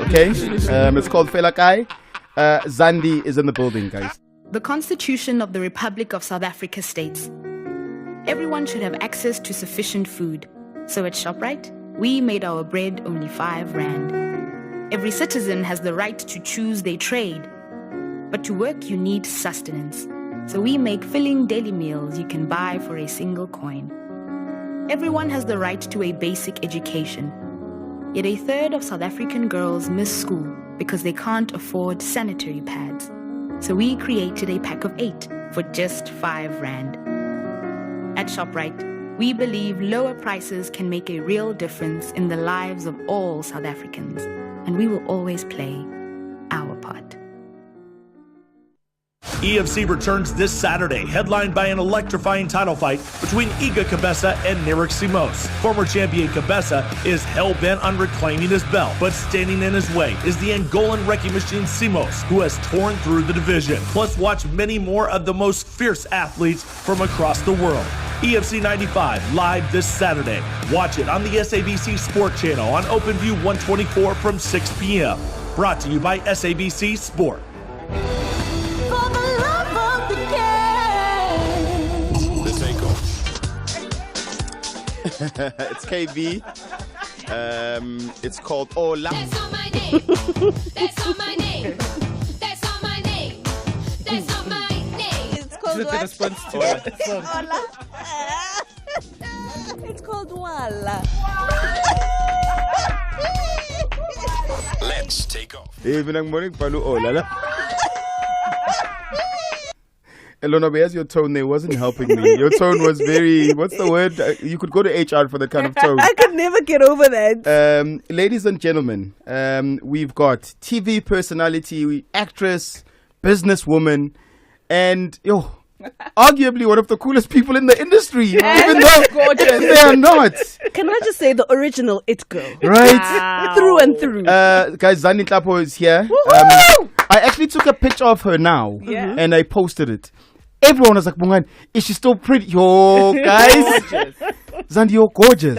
Okay? It's called Felakai. Zandi is in the building, guys. The Constitution of the Republic of South Africa states, everyone should have access to sufficient food. So at ShopRite, we made our bread only 5 rand. Every citizen has the right to choose their trade. But to work, you need sustenance. So we make filling daily meals you can buy for a single coin. Everyone has the right to a basic education. Yet a third of South African girls miss school because they can't afford sanitary pads. So we created a pack of 8 for just 5 rand. At ShopRite, we believe lower prices can make a real difference in the lives of all South Africans, and we will always play our part. EFC returns this Saturday, headlined by an electrifying title fight between Iga Cabeza and Nirik Simos. Former champion Cabeza is hell-bent on reclaiming his belt, but standing in his way is the Angolan wrecking machine Simos, who has torn through the division. Plus, watch many more of the most fierce athletes from across the world. EFC 95 live this Saturday. Watch it on the SABC Sport Channel on OpenView 124 from 6 p.m. Brought to you by SABC Sport. It's KB. It's called Ola. That's on my name. That's on my name. That's on my name. That's on my name. It's called Is that the what? response to it? Ola. It's called Wala. Let's take off. Evening morning, Palu Ola. Lonwabo, as your tone there wasn't helping me. Your tone was very, what's the word? You could go to HR for that kind of tone. I could never get over that. Ladies and gentlemen, we've got TV personality, actress, businesswoman, and arguably one of the coolest people in the industry. Even though gorgeous. they are not. Can I just say the original It Girl? Right? Wow. Through and through. Guys, Zandi Nhlapo is here. I actually took a picture of her now and I posted it. Everyone was like, Bongani, is she still pretty? Yo, guys. Zandi, you're gorgeous.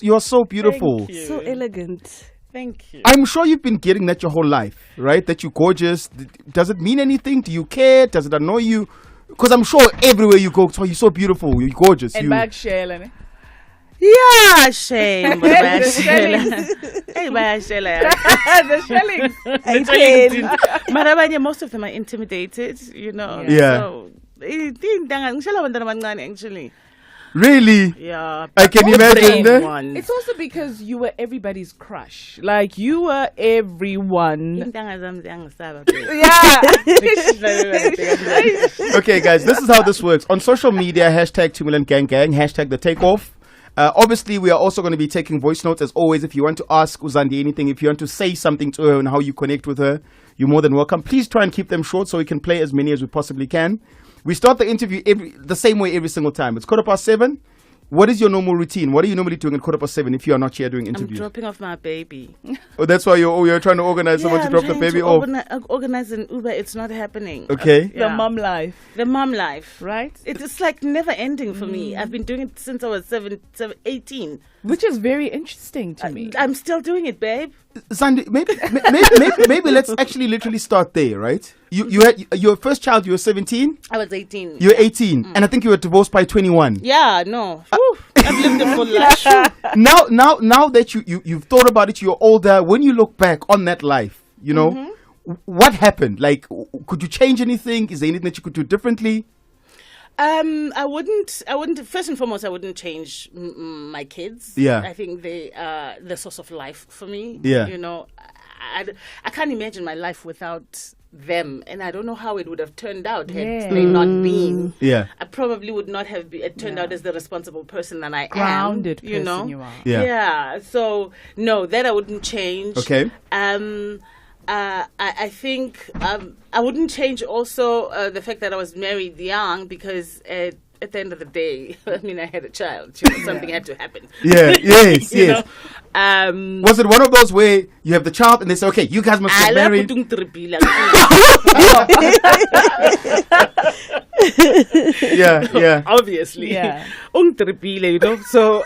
You're so beautiful. Thank you. So elegant. Thank you. I'm sure you've been getting that your whole life, right? That you're gorgeous. Does it mean anything? Do you care? Does it annoy you? Because I'm sure everywhere you go, you're so beautiful. You're gorgeous. And bag shell, Yeah, shame. the shellings. Hey, The shellings. shellings. Most of them are intimidated, Yeah. So, actually. Really? Yeah. I can imagine. It's also because you were everybody's crush. Like, you were everyone. Yeah. Okay, guys, this is how this works. On social media, hashtag 2 Million Gang Gang, hashtag the takeoff. Obviously, we are also going to be taking voice notes as always. If you want to ask Zandi anything, if you want to say something to her and how you connect with her, you're more than welcome. Please try and keep them short so we can play as many as we possibly can. We start the interview the same way every single time. It's 7:15. What is your normal routine? What are you normally doing at 7:15 if you are not here doing interviews? I'm dropping off my baby. Oh, that's why you're trying to organize someone to drop the baby off. Organize an Uber. It's not happening. Okay. The mom life. The mom life, right? It's like never ending for me. I've been doing it since I was 18. Which is very interesting to me. I'm still doing it, babe. Zandi, maybe let's actually literally start there, right? You had your first child. You were 17. I was 18. You were 18, and I think you were divorced by 21. Yeah, no. I've lived a full life. Now that you've thought about it, you're older. When you look back on that life, what happened? Like, could you change anything? Is there anything that you could do differently? I wouldn't. First and foremost, I wouldn't change my kids. Yeah. I think they are the source of life for me. Yeah. I can't imagine my life without them, and I don't know how it would have turned out had they not been. Yeah. I probably would not have turned out as the responsible person that I Grounded am. person you are. Yeah. Yeah. So no, that I wouldn't change. Okay. I think I wouldn't change also the fact that I was married young because at the end of the day, I mean, I had a child. Something had to happen. Yeah, yes. Was it one of those where you have the child and they say, okay, you guys must get married? Yeah. Obviously. Yeah. So,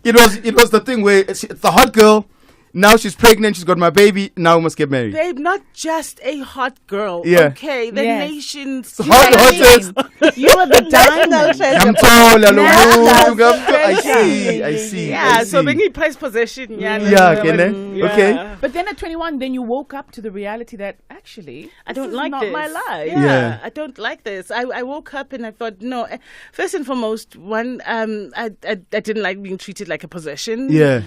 it was It was the thing where it's the hot girl. Now she's pregnant. She's got my baby. Now we must get married. Babe, not just a hot girl. Yeah. Okay, the Yes. nation's Hot. You are the diamond. Mtolo, National Lonwabo. I see. Yeah, so when he plays possession, yeah. Okay. But then at 21, then you woke up to the reality that actually I don't this is like not this. my life. Yeah, I don't like this. I woke up and I thought, no. First and foremost, one, I didn't like being treated like a possession. Yeah.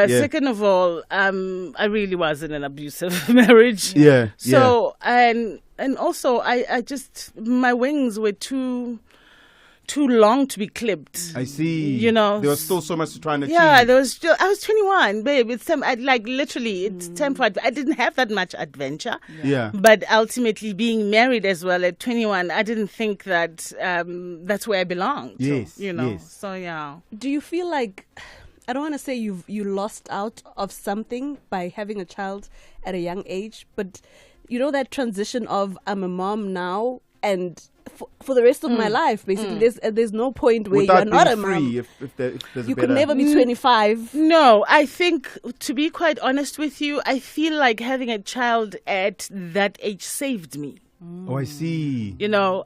Second of all, I really was in an abusive marriage. Yeah. So and also I just my wings were too long to be clipped. I see. You know, there was still so much to try and achieve. Yeah, there was still. I was 21, babe. It's time. It's time for. I didn't have that much adventure. Yeah. But ultimately, being married as well at 21, I didn't think that that's where I belonged. Yes, You know. yes. So yeah. Do you feel like, I don't want to say you lost out of something by having a child at a young age, but you know that transition of I'm a mom now and for the rest of my life, basically, there's no point where Without you're not being a free, mom. if there's You a could better- never be 25. No, I think, to be quite honest with you, I feel like having a child at that age saved me. Oh, I see. You know,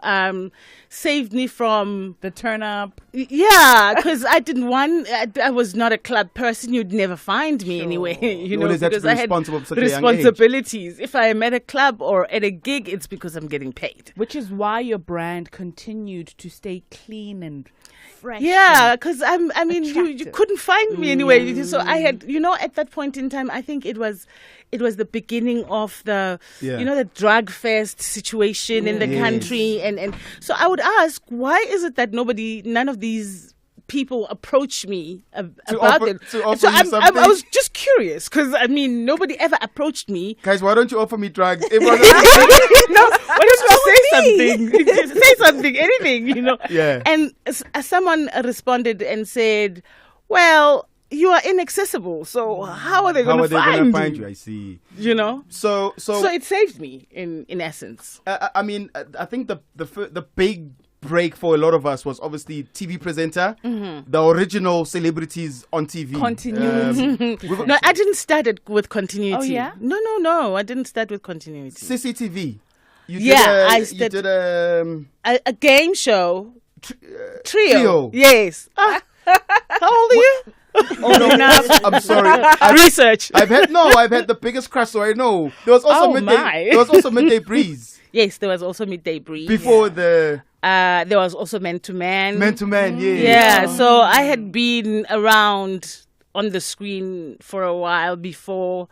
saved me from The turn up. Yeah, because I didn't want. I was not a club person. You'd never find me anyway. You know, always had to because be I had responsible at such a young age. responsibilities. If I am at a club or at a gig, it's because I'm getting paid. Which is why your brand continued to stay clean and fresh. Yeah, because I mean, you attractive. couldn't find me anyway. So I had, at that point in time, I think it was the beginning of the, Yeah. the drug fest situation in the Yes. country, and so I would ask, why is it that none of these people approach me about offer- it? to offer So you I something? was just curious because nobody ever approached me. Guys, why don't you offer me drugs? Everyone- No, why don't you say something? Say something, anything, Yeah. And someone responded and said, "Well, you are inaccessible, so how are they How going are to they going to find find you?" you? I see. So So it saved me in essence. I mean, I think the big break for a lot of us was obviously TV presenter, the original celebrities on TV. Continuity. No, I didn't start it with continuity. Oh, yeah? No, I didn't start with continuity. CCTV. You Yeah, I you did A game show. Trio. Trio. Yes. How old are you? Oh no, I'm sorry. Research. I've had the biggest crush, so I know. There was also Oh, midday. my. There was also midday breeze Yes, there was also Midday Breeze. before the There was also Man to Man. man to man. Yeah. Yeah, so I had been around on the screen for a while before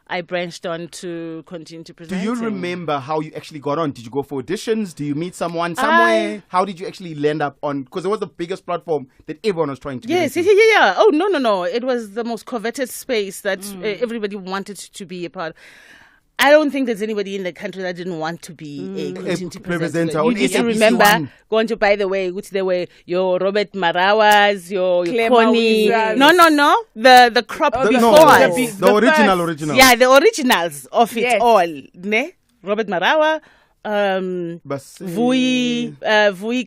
I branched on to continue to Do present. you remember how you actually got on? Did you go for auditions? Do you meet someone somewhere? How did you actually land up on? Because it was the biggest platform that everyone was trying to Yes, get into. yeah. Oh, no. It was the most coveted space that everybody wanted to be a part of. I don't think there's anybody in the country that didn't want to be a continuity presenter. on You need to SABC remember, One. going to, by the way, which there were your Robert Marawas, your Claire Connie. Mawizas. No. The crop The, before no, us. the original. Yeah, the originals of it Yes. all. Ne? Robert Marawa, Bas- Vui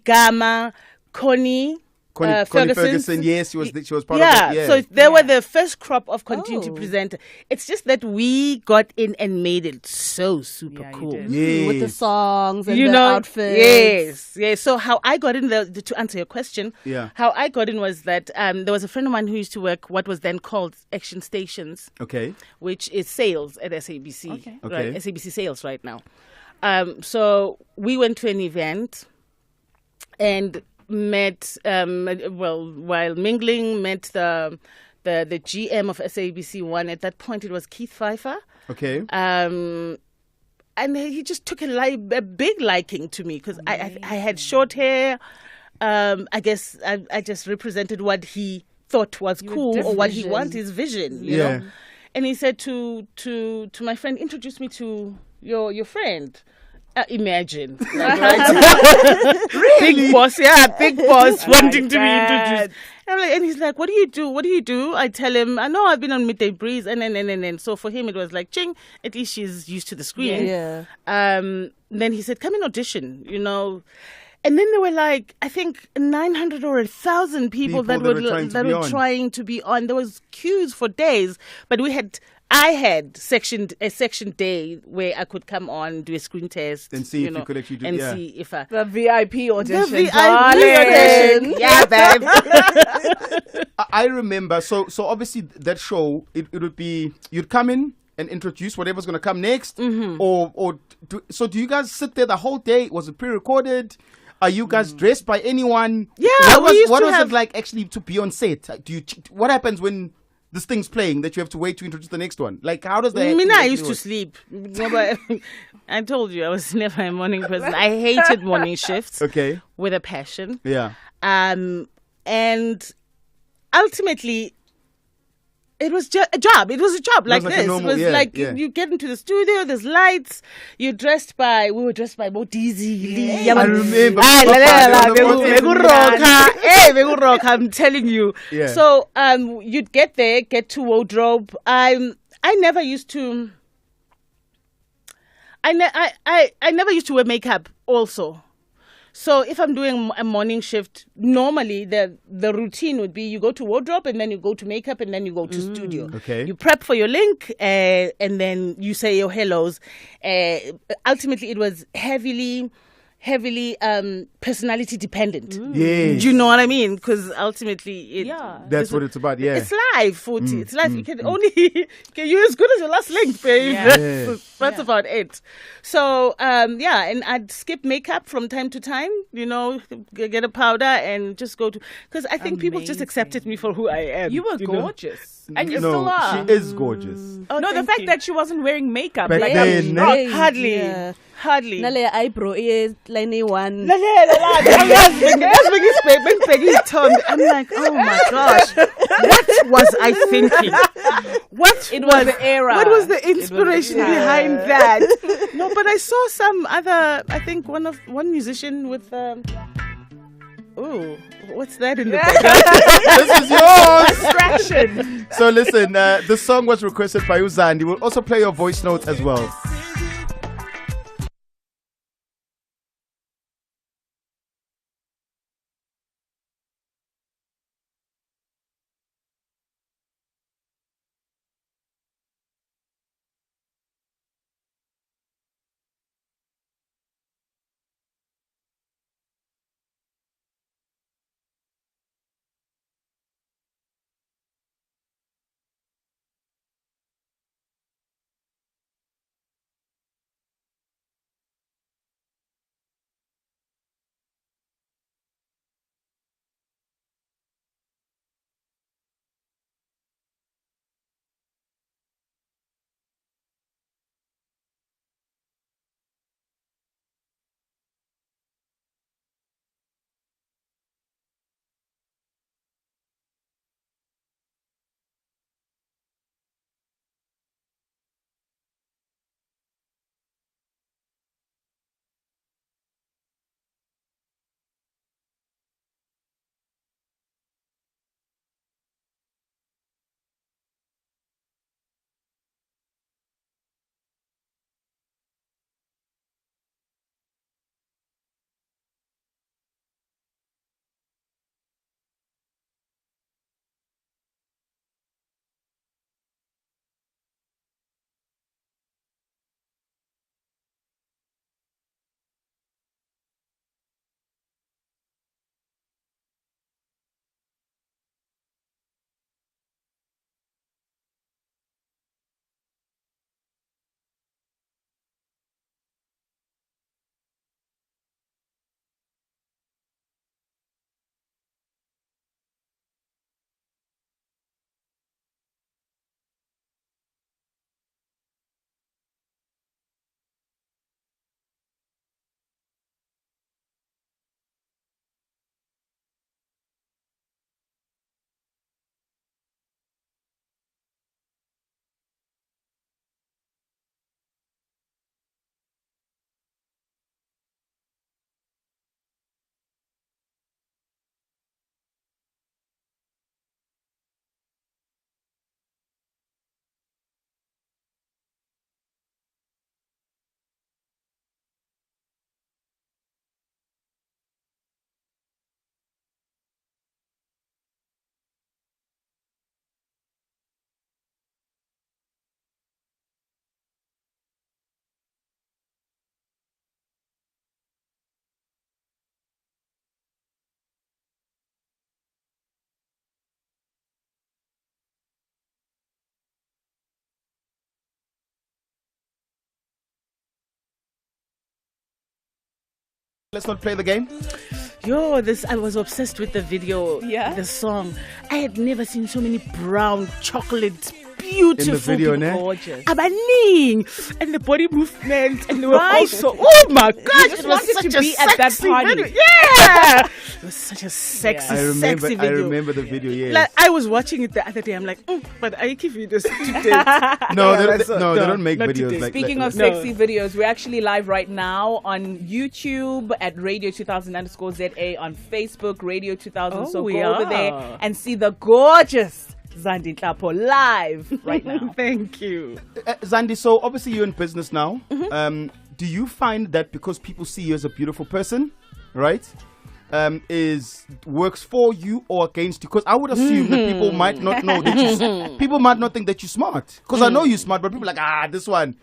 Gama, Connie. Connie Ferguson, yes, she was part Yeah, of it. Yeah. so they were the first crop of continuity presenter. It's just that we got in and made it so super Yeah, you cool. did. yes. With the songs and You the know, outfits. yes. So how I got in to answer your question, Yeah. how I got in was that there was a friend of mine who used to work what was then called Action Stations, Okay. which is sales at SABC. Okay. Okay. Right, SABC sales right now. So we went to an event and met, while mingling, met the GM of SABC One. At that point, it was Keith Pfeiffer. Okay. And he just took a big liking to me because I had short hair. I guess I just represented what he thought was cool or what he vision. wanted, his vision. You Yeah. know? And he said to my friend, introduce me to your friend. Imagine. Like, right? Big boss, big boss wanting to be introduced. And he's like, what do you do? What do you do? I tell him, I know I've been on Midday Breeze. And so for him, it was like, ching, at least she's used to the screen. Yeah. Then he said, come and audition, And then there were like, I think 900 or 1,000 people that were trying to be on. There was queues for days, but I had a section day where I could come on, do a screen test, and see if you could actually do and see if I The VIP audition. the VIP darling. audition. Yeah, babe. I remember. So obviously that show, it would be, you'd come in and introduce whatever's going to come next, so do you guys sit there the whole day? Was it pre-recorded? Are you guys dressed by anyone? Yeah, what was it like actually to be on set? What happens when this thing's playing that you have to wait to introduce the next one? Like, how does that? I used to sleep. No, but I told you I was never a morning person. I hated morning shifts. Okay. With a passion. Yeah. And ultimately, it was just a job. It was a job like this. Normal, it was you get into the studio, there's lights, we were dressed by Motizi. I remember. I'm telling you. Yeah. So you'd get there, get to wardrobe. I never used to I never used to wear makeup also. So if I'm doing a morning shift, normally the routine would be you go to wardrobe and then you go to makeup and then you go to studio. Okay. You prep for your link and then you say your hellos. Ultimately, it was heavily personality dependent. Yes. Do you know what I mean? Because ultimately, That's what it's about. Yeah. it's life, 40. It's life. You can you're as good as your last link, babe. Yeah. That's about it. So, and I'd skip makeup from time to time, get a powder and just go to, because I think people just accepted me for who I am. You were know? gorgeous. And you still No, are. she is gorgeous. Oh, No, the thank fact you. that she wasn't wearing makeup. Back like, then, I'm eh? shocked. Hardly. Nale eyebrow is line one. I'm like, oh my gosh, what was I thinking? It was the era. What was the inspiration time. behind that? No, but I saw some other. I think one musician with. What's that in the background? This is yours. So listen, the song was requested by Zandi. We'll also play your voice notes as well. Let's not play the game. Yo, I was obsessed with the video, the song. I had never seen so many brown chocolate, beautiful In the video, people. ne? Gorgeous. Abaning, and the body movement, and they were also, oh my gosh, it was wanted such to a be at that sexy party. video. Yeah, it was such a sexy, sexy video. I remember the video. Yes. Like, I was watching it the other day. I'm like, but I give videos today. No, they don't make not videos today. like. Speaking of No. sexy videos, we're actually live right now on YouTube at Radio 2000_ZA, on Facebook, Radio 2000. Oh, so we go over are. there and see the gorgeous Zandi Nhlapo live right now. Thank you. Zandi, so obviously you're in business now. Mm-hmm. Do you find that because people see you as a beautiful person, right, works for you or against you? Because I would assume that people might not know that people might not think that you're smart. Because I know you're smart, but people are like, this one.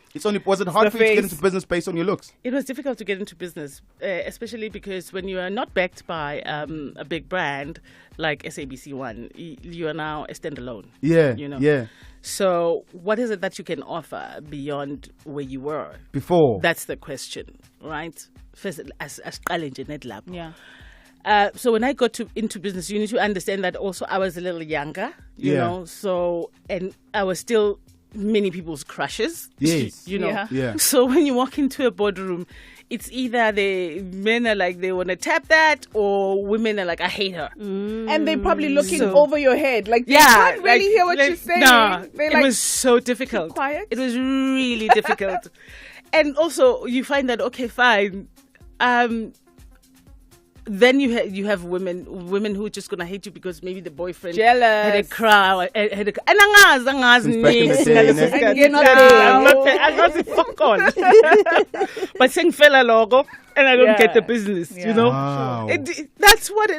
Was it hard the for you to get face. into business based on your looks? It was difficult to get into business, especially because when you are not backed by a big brand like SABC One, you are now a standalone. Yeah, You know. yeah. So what is it that you can offer beyond where you were? Before. That's the question, right? First, as Nhlapo. Yeah. So when I got into business, you need to understand that also I was a little younger, you Yeah. know. So and I was still many people's crushes. Yes. You know. Yeah. Yeah. So when you walk into a boardroom, it's either the men are like they want to tap that, or women are like I hate her. And they're probably looking So- over your head. Like, they Yeah, can't really hear what you're saying. Nah, They're it like, was so difficult. quiet. It was really difficult. And also, you find that okay, fine. Then you have women who are just gonna hate you because maybe the boyfriend Jealous. had a crowd, had a, and angazi back in the day, nix, ne? And you're not Yeah, there. angazi fuck all. But sengfela logo, and I don't Yeah. get the business, you Yeah. know. Wow. That's what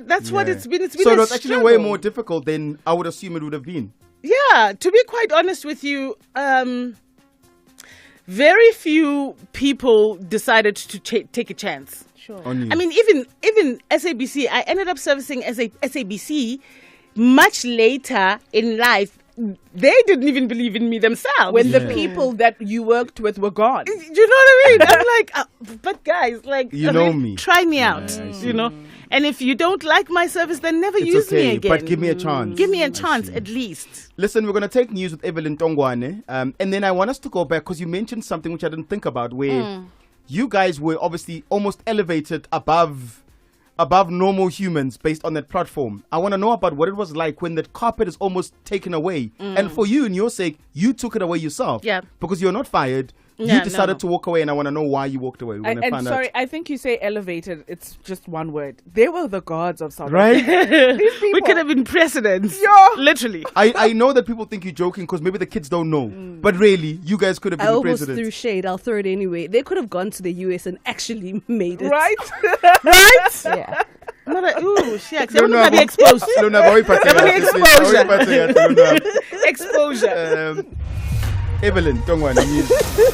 it's been. It's been So a it was actually way struggle. more difficult than I would assume it would have been. Yeah, to be quite honest with you, very few people decided to take a chance. On you. I mean, even SABC, I ended up servicing SABC much later in life. They didn't even believe in me themselves. when the people that you worked with were gone. you know what I mean? I'm like, but guys, like, You I know mean, me. try me out, I see. you know. And if you don't like my service, then never It's use okay, me again. but give me a chance. Give me a I chance see. at least. Listen, we're going to take news with Evelyn Tongwane. And then I want us to go back because you mentioned something which I didn't think about where you guys were obviously almost elevated above normal humans based on that platform. I want to know about what it was like when that carpet is almost taken away. And for you, in your sake, you took it away yourself. Yeah. Because you're not fired. Yeah, You decided no. to walk away, and I want to know why you walked away. We're gonna And find sorry, out. I think you say elevated. It's just one word. They were the gods of South Right? Africa. These people. We could have been presidents. Yeah. Literally. I know that people think you're joking because maybe the kids don't know. But really, you guys could have I been the almost president. threw shade. I'll throw it anyway. They could have gone to the US and actually made it. Right? Right? Yeah. Ooh, shucks. Don't know Everybody about- exposed. don't know about Exposure. Evelyn, Tongwane,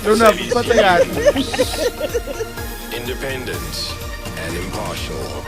don't know. Independent and impartial.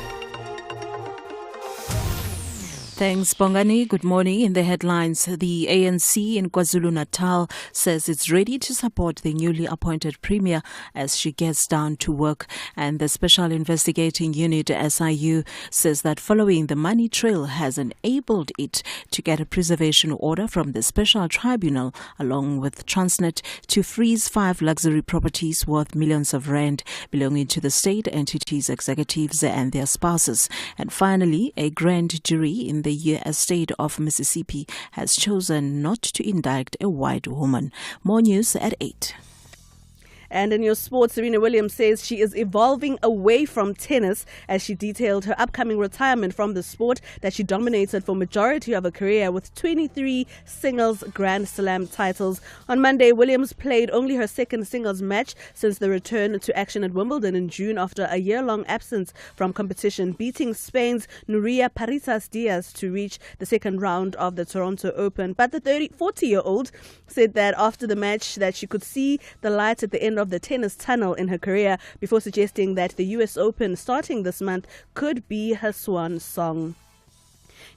Thanks, Bongani. Good morning. In the headlines, the ANC in KwaZulu-Natal says it's ready to support the newly appointed Premier as she gets down to work. And the Special Investigating Unit, SIU, says that following the money trail has enabled it to get a preservation order from the Special Tribunal, along with Transnet, to freeze 5 luxury properties worth millions of rand belonging to the state entities, executives and their spouses. And finally, a grand jury in the U.S. state of Mississippi has chosen not to indict a white woman. More news at 8. And in your sports, Serena Williams says she is evolving away from tennis as she detailed her upcoming retirement from the sport that she dominated for majority of her career with 23 singles Grand Slam titles. On Monday, Williams played only her second singles match since the return to action at Wimbledon in June after a year-long absence from competition, beating Spain's Nuria Paritas Diaz to reach the second round of the Toronto Open. But the 40-year-old said that after the match that she could see the light at the end of the tennis tunnel in her career before suggesting that the US Open starting this month could be her swan song.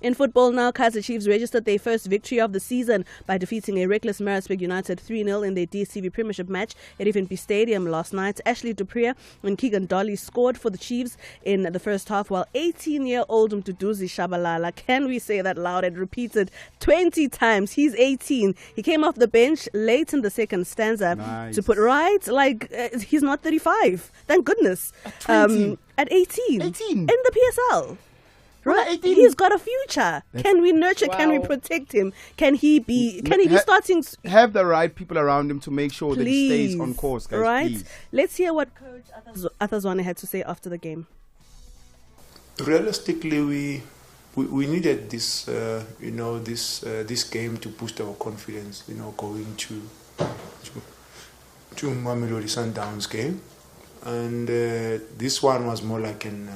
In football now, Kaizer Chiefs registered their first victory of the season by defeating a reckless Maritzburg United 3-0 in their DStv Premiership match at FNB Stadium last night. Ashley Dupree and Keegan Dolly scored for the Chiefs in the first half, while 18-year-old Mduduzi Shabalala, can we say that loud, and repeated 20 times. He's 18. He came off the bench late in the second stanza to put right, like he's not 35. Thank goodness. At 18. 18. In the PSL. Right, 18. He's got a future. Can we nurture? Wow. Can we protect him? Can he be starting? Have the right people around him to make sure that he stays on course, guys. Right. Please. Let's hear what Coach Athazwane had to say after the game. Realistically, we needed this, this game to boost our confidence. Going to Mamelodi Sundowns game, and this one was more like an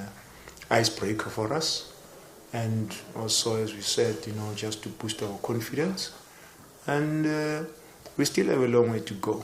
icebreaker for us. And also, as we said, just to boost our confidence. And we still have a long way to go,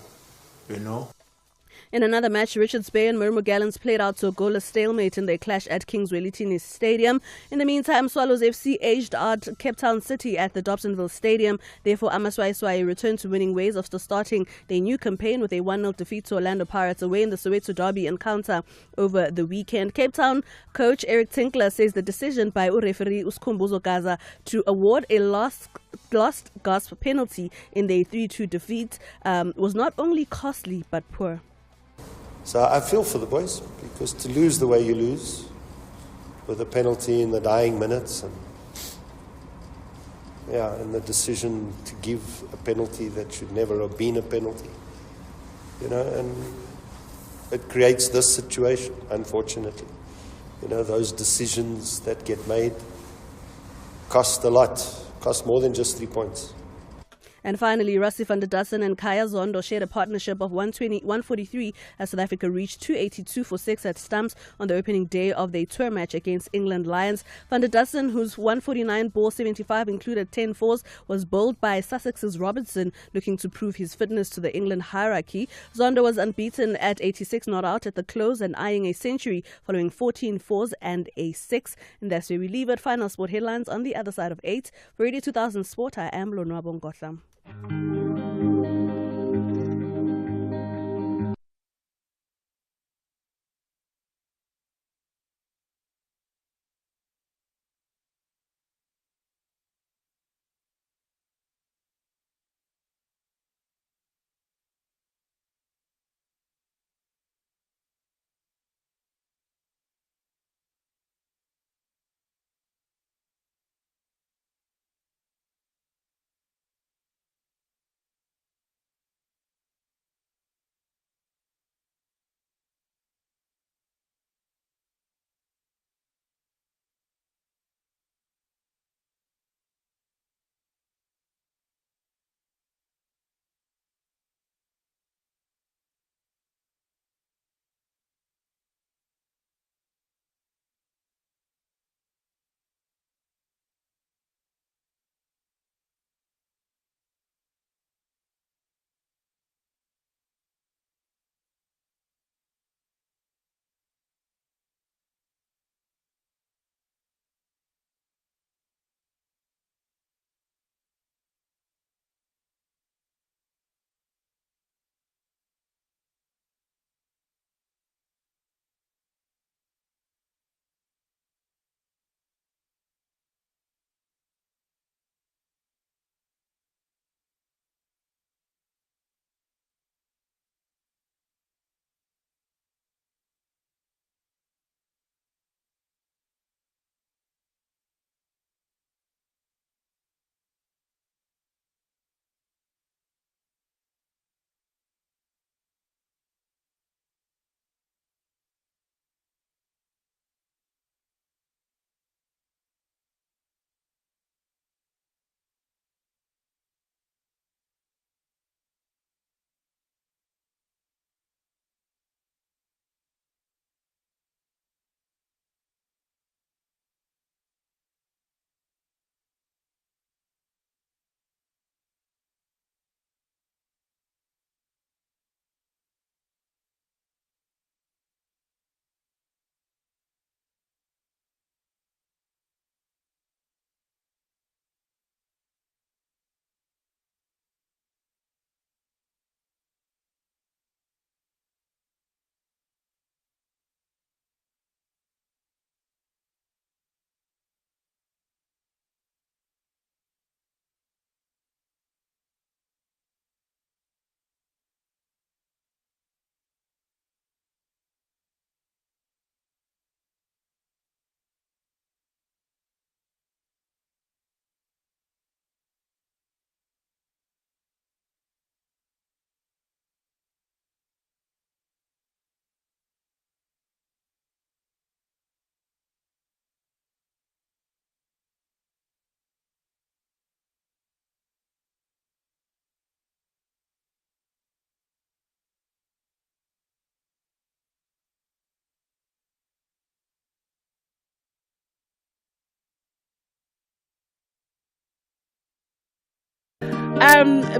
In another match, Richards Bay and Murmur Gallants played out to a goalless stalemate in their clash at Kingsway Litini Stadium. In the meantime, Swallows FC edged out Cape Town City at the Dobsonville Stadium. Therefore, Amaswai returned to winning ways after starting their new campaign with a 1-0 defeat to Orlando Pirates away in the Soweto Derby encounter over the weekend. Cape Town coach Eric Tinkler says the decision by referee Uskhumbuzo Gaza to award a last gasp penalty in their 3-2 defeat was not only costly but poor. So I feel for the boys, because to lose the way you lose, with a penalty in the dying minutes, and the decision to give a penalty that should never have been a penalty, and it creates this situation, unfortunately. Those decisions that get made cost a lot, cost more than just 3 points. And finally, Rassi van der Dussen and Kaya Zondo shared a partnership of 143 as South Africa reached 282 for 6 at Stumps on the opening day of their tour match against England Lions. Van der Dussen, whose 149 ball 75 included 10 fours, was bowled by Sussex's Robertson, looking to prove his fitness to the England hierarchy. Zondo was unbeaten at 86 not out at the close and eyeing a century following 14 fours and a 6. And that's where we leave it. Final sport headlines on the other side of 8. For Radio 2000 Sport, I am Lonwabo Nkohla.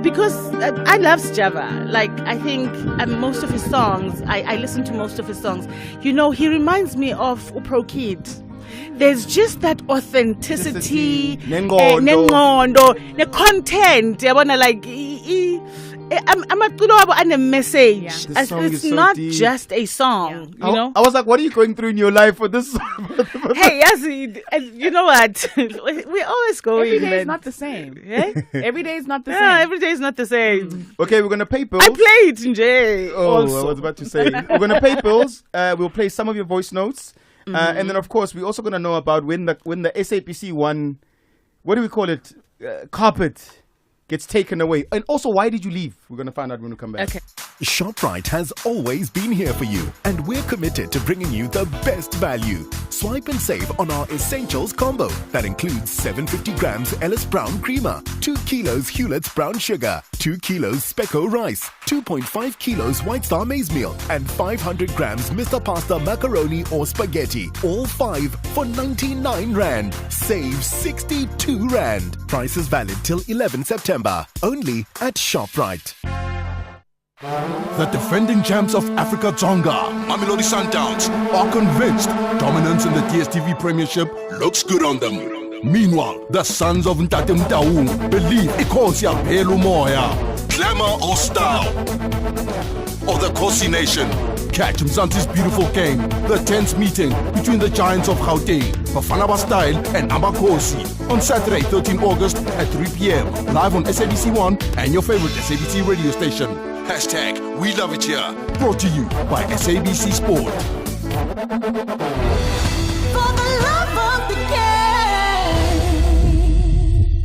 Because I love Sjava. Like, I think most of his songs, I listen to most of his songs. You know, he reminds me of Upro Kid. There's just that authenticity, nengondo, the content. I wanna like. I'm a message. Yeah. It's not deep. just a song, you know. I was like, what are you going through in your life for this? Hey, yes, you know what? We always go. Every day is not the same. Yeah? Every day is not the same. Yeah, every day is not the same. Okay, we're gonna pay bills. I play it in Jay. Oh, also. I was about to say we're gonna pay bills. We'll play some of your voice notes, and then of course we're also gonna know about when the SAPC one, what do we call it, carpet gets taken away, and also why did you leave? We're gonna find out when we come back. Okay. ShopRite has always been here for you, and we're committed to bringing you the best value. Swipe and save on our Essentials combo that includes 750 grams Ellis Brown creamer, 2 kilos Hewlett's brown sugar, 2 kilos Specco rice, 2.5 kilos White Star maize meal, and 500 grams Mr. Pasta macaroni or spaghetti. All 5 for 99 Rand. Save 62 Rand. Price is valid till 11 September. Only at ShopRite. The defending champs of Africa Tonga, Mamelodi Sundowns, are convinced dominance in the DStv Premiership looks good on them. Meanwhile, the sons of Ntate Mtaung believe Ikosi yaphela umoya. Glamour or style? Or the Kosi Nation? Catch Mzansi's beautiful game, the tense meeting between the giants of Gauteng, Bafana Style and Amakosi on Saturday, 13 August at 3 p.m. live on SABC1 and your favorite SABC radio station. Hashtag We Love It Here. Brought to you by SABC Sport. For the love of the game.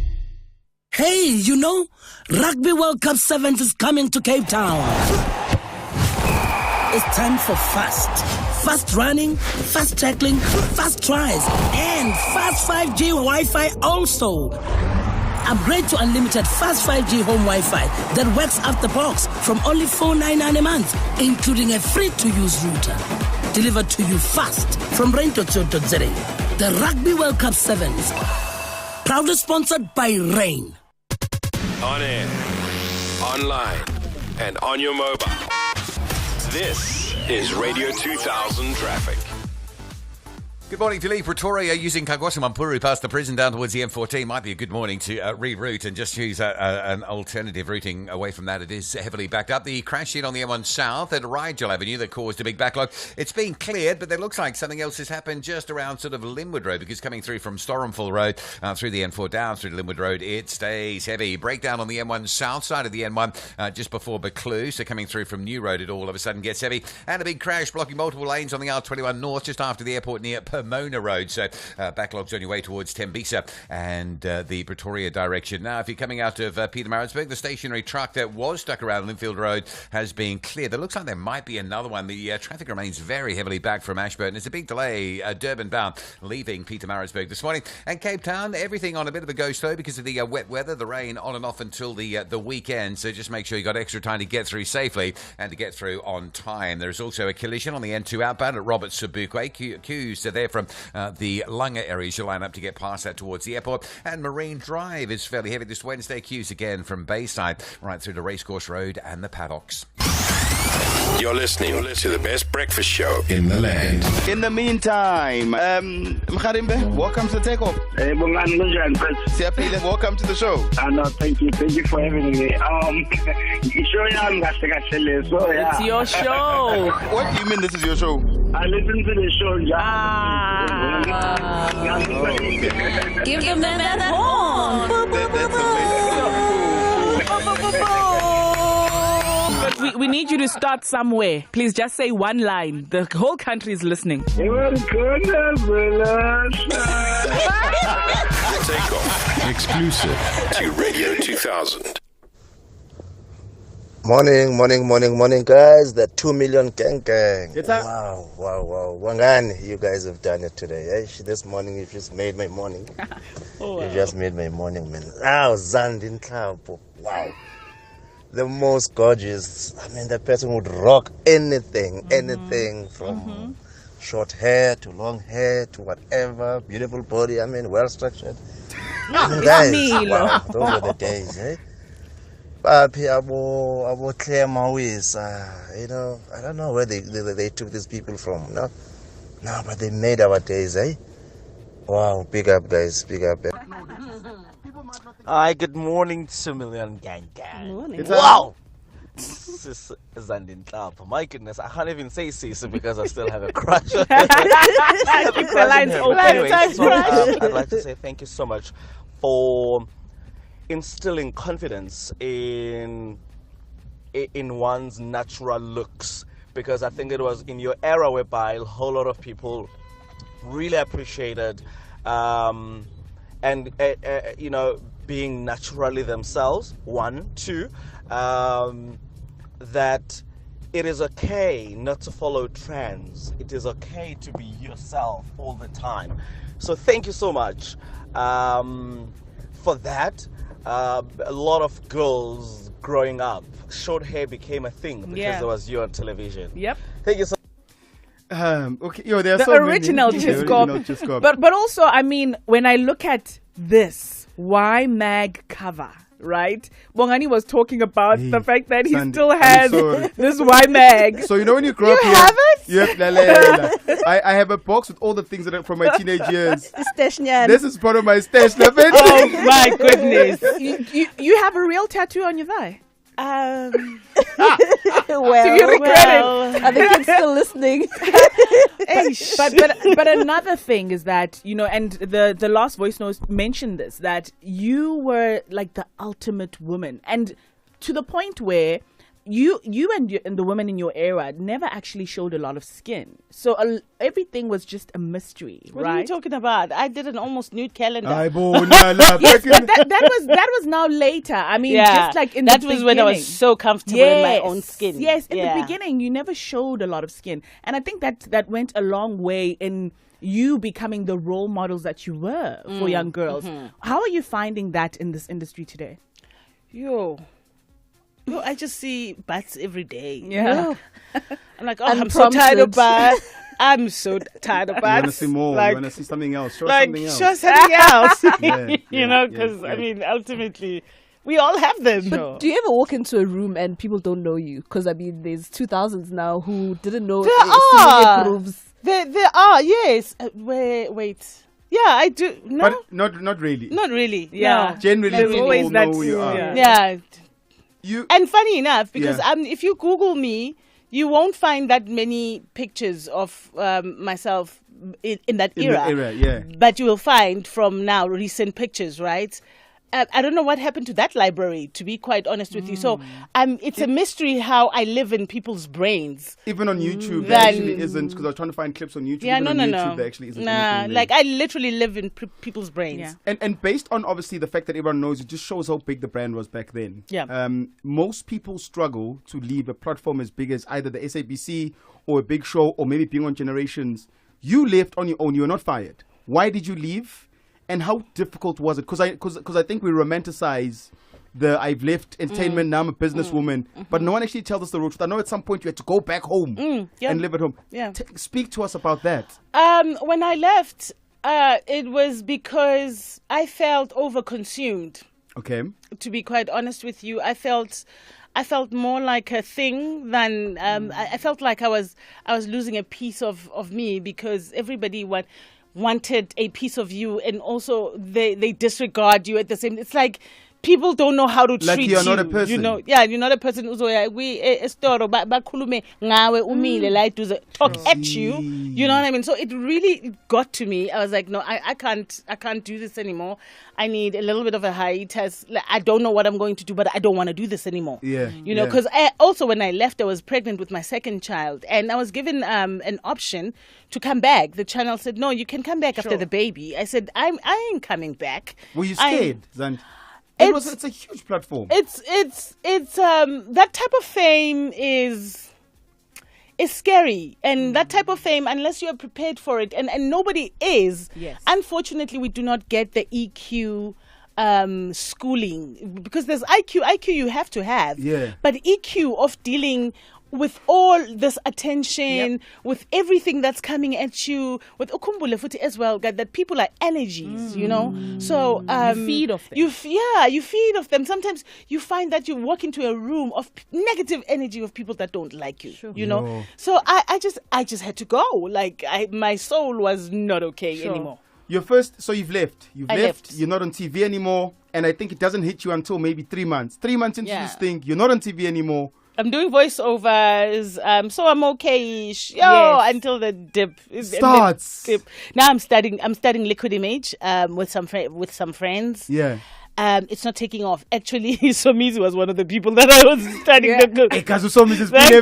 Hey, you know, Rugby World Cup 7 is coming to Cape Town. It's time for fast running, fast tackling, fast tries, and fast 5G Wi-Fi also. Upgrade to unlimited fast 5G home Wi-Fi that works out the box from only $4.99 a month, including a free-to-use router. Delivered to you fast from rain.co.za. The Rugby World Cup 7s. Proudly sponsored by Rain. On air, online, and on your mobile. This is Radio 2000 Traffic. Good morning to Lee. Pretoria using Kagwasa Mampuru past the prison down towards the M14 might be a good morning to reroute and just use an alternative routing away from that. It is heavily backed up. The crash in on the M1 South at Rigel Avenue that caused a big backlog. It's been cleared, but it looks like something else has happened just around sort of Linwood Road, because coming through from Storenfell Road through the M4 down through to Linwood Road, it stays heavy. Breakdown on the M1 South side of the N1 just before Buccleuch, so coming through from New Road it all of a sudden gets heavy. And a big crash blocking multiple lanes on the R21 North just after the airport near Pomona Road, so backlogs on your way towards Tembisa and the Pretoria direction. Now, if you're coming out of Pietermaritzburg, the stationary truck that was stuck around Linfield Road has been cleared. It looks like there might be another one. The traffic remains very heavily back from Ashburton. It's a big delay, Durban bound, leaving Pietermaritzburg this morning. And Cape Town, everything on a bit of a go slow because of the wet weather, the rain on and off until the weekend, so just make sure you got extra time to get through safely and to get through on time. There's also a collision on the N2 outbound at Robert Sobukwe. Queues are there from the Lunga areas. You line up to get past that towards the airport. And Marine Drive is fairly heavy this Wednesday. Queues again from Bayside right through to Racecourse Road and the paddocks. You're listening to the best breakfast show in the land. In the meantime, Mkharimbe, welcome to Takeoff. Hey, Bongani, Siapile, welcome to the show. No, thank you for having me. It's your show. What do you mean this is your show? I listen to the show. Give them that horn. But we need you to start somewhere. Please just say one line. The whole country is listening. Takeoff. Exclusive to Radio 2000. Morning, guys. The 2 million gang. Wow. Bongani, you guys have done it today. This morning, you just made my morning. You just made my morning, man. Zandi Nhlapo. Wow. The most gorgeous. I mean, that person would rock anything from short hair to long hair to whatever. Beautiful body. I mean, well structured. Guys, wow, those were the days, Papi, abo Claire Mawisa, you know, I don't know where they took these people from, no? No, but they made our days, eh? Wow, big up, guys, big up. Hi, good morning, 2 Million Gang. Morning. Wow! This is Zandi Nhlapo. My goodness, I can't even say sis because I still have a crush. Keep the lines open. Anyway, so, I'd like to say thank you so much for instilling confidence in one's natural looks, because I think it was in your era whereby a whole lot of people really appreciated and you know, being naturally themselves. 1, 2, that it is okay not to follow trends. It is okay to be yourself all the time. So thank you so much for that. A lot of girls growing up, short hair became a thing because there was you on television. Yep. Thank you so okay, yo, there are the so original many. Chiscop. But also, I mean, when I look at this Y Mag cover, right? Bongani was talking about the fact that he still has this Y Mag. So you know when you grow up, you have it? You have, I have a box with all the things that are from my teenage years. This is part of my stash. Oh my goodness! You have a real tattoo on your thigh. Well, Do you regret it? I think it's still listening. but another thing is that, you know, and the last voice note mentioned this, that you were like the ultimate woman, and to the point where you and the women in your era never actually showed a lot of skin, so everything was just a mystery. What right? are you talking about? I did an almost nude calendar. Yes, but that was now later. I mean, just like in that the was beginning. when I was so comfortable in my own skin. Yes, in the beginning, you never showed a lot of skin, and I think that went a long way in you becoming the role models that you were for young girls. How are you finding that in this industry today? I just see butts every day. Yeah. I'm like, I'm so tired of butts. I'm so tired of butts. You want to see more. Like, you want to see something else. Show like, something else. show something else. You know, because, I mean, ultimately, we all have them. But do you ever walk into a room and people don't know you? Because, I mean, there's 2000s now who didn't know. There are, yes. Wait. Yeah, I do. No? But not really. Not really. Yeah. No. Generally, There's people always know that, who you are. Yeah. And funny enough, because if you Google me, you won't find that many pictures of myself in that era. But you will find from now recent pictures, right? I don't know what happened to that library, to be quite honest with you. So it's a mystery how I live in people's brains. Even on YouTube, there actually isn't, because I was trying to find clips on YouTube. Yeah, no. YouTube, there actually isn't anything like I literally live in people's brains. Yeah. And based on obviously the fact that everyone knows, it just shows how big the brand was back then. Yeah. Most people struggle to leave a platform as big as either the SABC or a big show or maybe being on Generations. You left on your own. You were not fired. Why did you leave? And how difficult was it? Because I think we romanticize the I've left entertainment, now I'm a businesswoman, but no one actually tells us the truth. I know at some point you had to go back home and live at home. Yeah. Speak to us about that. When I left, it was because I felt overconsumed. Okay. To be quite honest with you, I felt more like a thing than I felt like I was losing a piece of me, because everybody wanted a piece of you, and also they disregard you at the same. It's like people don't know how to treat you. Like you're not a person. You know, yeah, you're not a person. We bakhulume ngawe umile like to talk at you. You know what I mean? So it really got to me. I was like, no, I can't do this anymore. I need a little bit of a hiatus. Like, I don't know what I'm going to do, but I don't want to do this anymore. Yeah. You know, because also when I left, I was pregnant with my second child, and I was given an option to come back. The channel said, no, you can come back after the baby. I said, I ain't coming back. Were you scared, Zandi? It's a huge platform. It's that type of fame is scary, and that type of fame, unless you are prepared for it, and nobody is. Yes. Unfortunately, we do not get the EQ schooling, because there's IQ you have to have. Yeah. But EQ of dealing with all this attention, with everything that's coming at you, with ukumbule futhi as well, that people are energies, you know. So you feed off them. you feed off them. Sometimes you find that you walk into a room of negative energy of people that don't like you, you know. So I just had to go. Like my soul was not okay anymore. Your first, so you've left. I left. You're not on TV anymore, and I think it doesn't hit you until maybe 3 months. 3 months into this thing, you're not on TV anymore. I'm doing voiceovers, so I'm okay-ish. Until the dip starts. Now I'm studying liquid image with some friends. Yeah. It's not taking off. Actually, Somizi was one of the people that I was studying. Because Somizi has been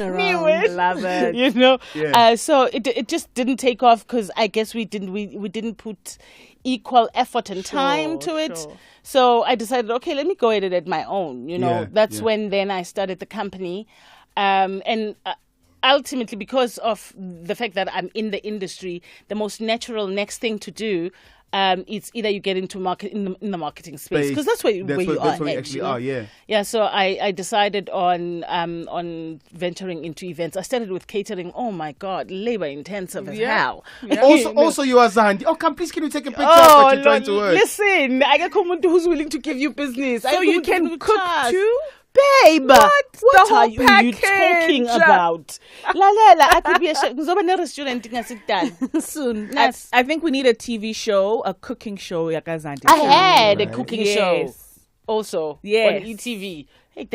everywhere. Love it. You know. Yeah. So it just didn't take off because I guess we didn't put equal effort and time to it. Sure. So I decided, okay, let me go at it at my own. You know, that's when then I started the company, and. Ultimately, because of the fact that I'm in the industry, the most natural next thing to do it's either you get into market in the marketing space because that's where you actually are. Yeah. Yeah. So I decided on venturing into events. I started with catering. Oh my God, labor intensive as hell. Yeah. Also, you are Zandi. Oh, please, can you take a picture of what you're trying to work? Listen, I got someone who's willing to give you business. So you can cook too. Babe, what are you talking package? about? Lalela, I could be a chef. Ngizoba ne-restaurant ngasitani soon. I think we need a TV show, a cooking show. I had a cooking show also on ETV. Hey, I've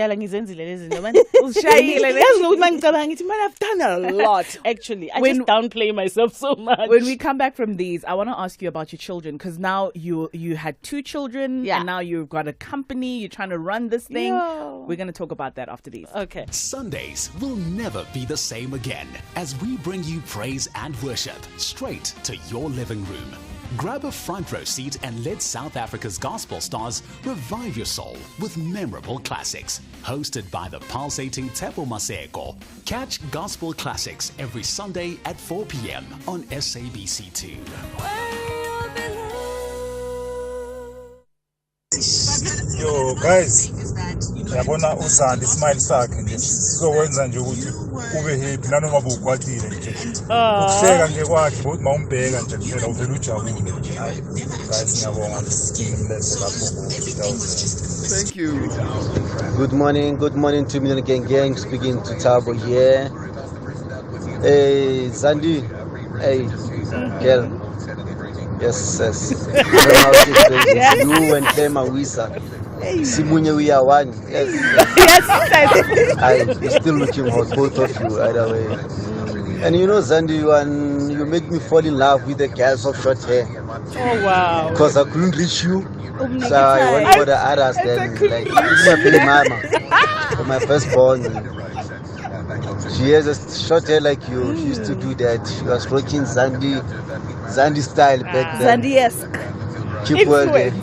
done a lot, actually. I just downplay myself so much. When we come back from these, I want to ask you about your children, because now you had 2 children, and now you've got a company, you're trying to run this thing. We're going to talk about that after these. Okay. Sundays will never be the same again as we bring you praise and worship straight to your living room. Grab a front row seat and let South Africa's gospel stars revive your soul with memorable classics. Hosted by the pulsating Tepo Maseko. Catch Gospel Classics every Sunday at 4 p.m. on SABC2. Yo guys, yabona uZandi smile sakhe nje sizokwenza nje ukuthi ube happy nanoma bukwatile nje ukuhleka nje kwakhe ukuthi mawumbheka nje kuphela uvela ujabule. Guys, ngiyabonga ngimlethe lapho. Thank you. Good morning 2 Million Gang, speaking to Tabo here. Hey Zandi, hey girl. Yes. You and Tema Wisa. Simunye we are one. Yes. I'm still looking for both of you either way. And you know, Zandi, you make me fall in love with the girls of short hair. Oh wow. Because I couldn't reach you. So I went for the others then. Like, my baby mama. For my firstborn. She has a short hair like you. She used to do that. She was rocking Zandi style back then. Zandi-esque. Keep working.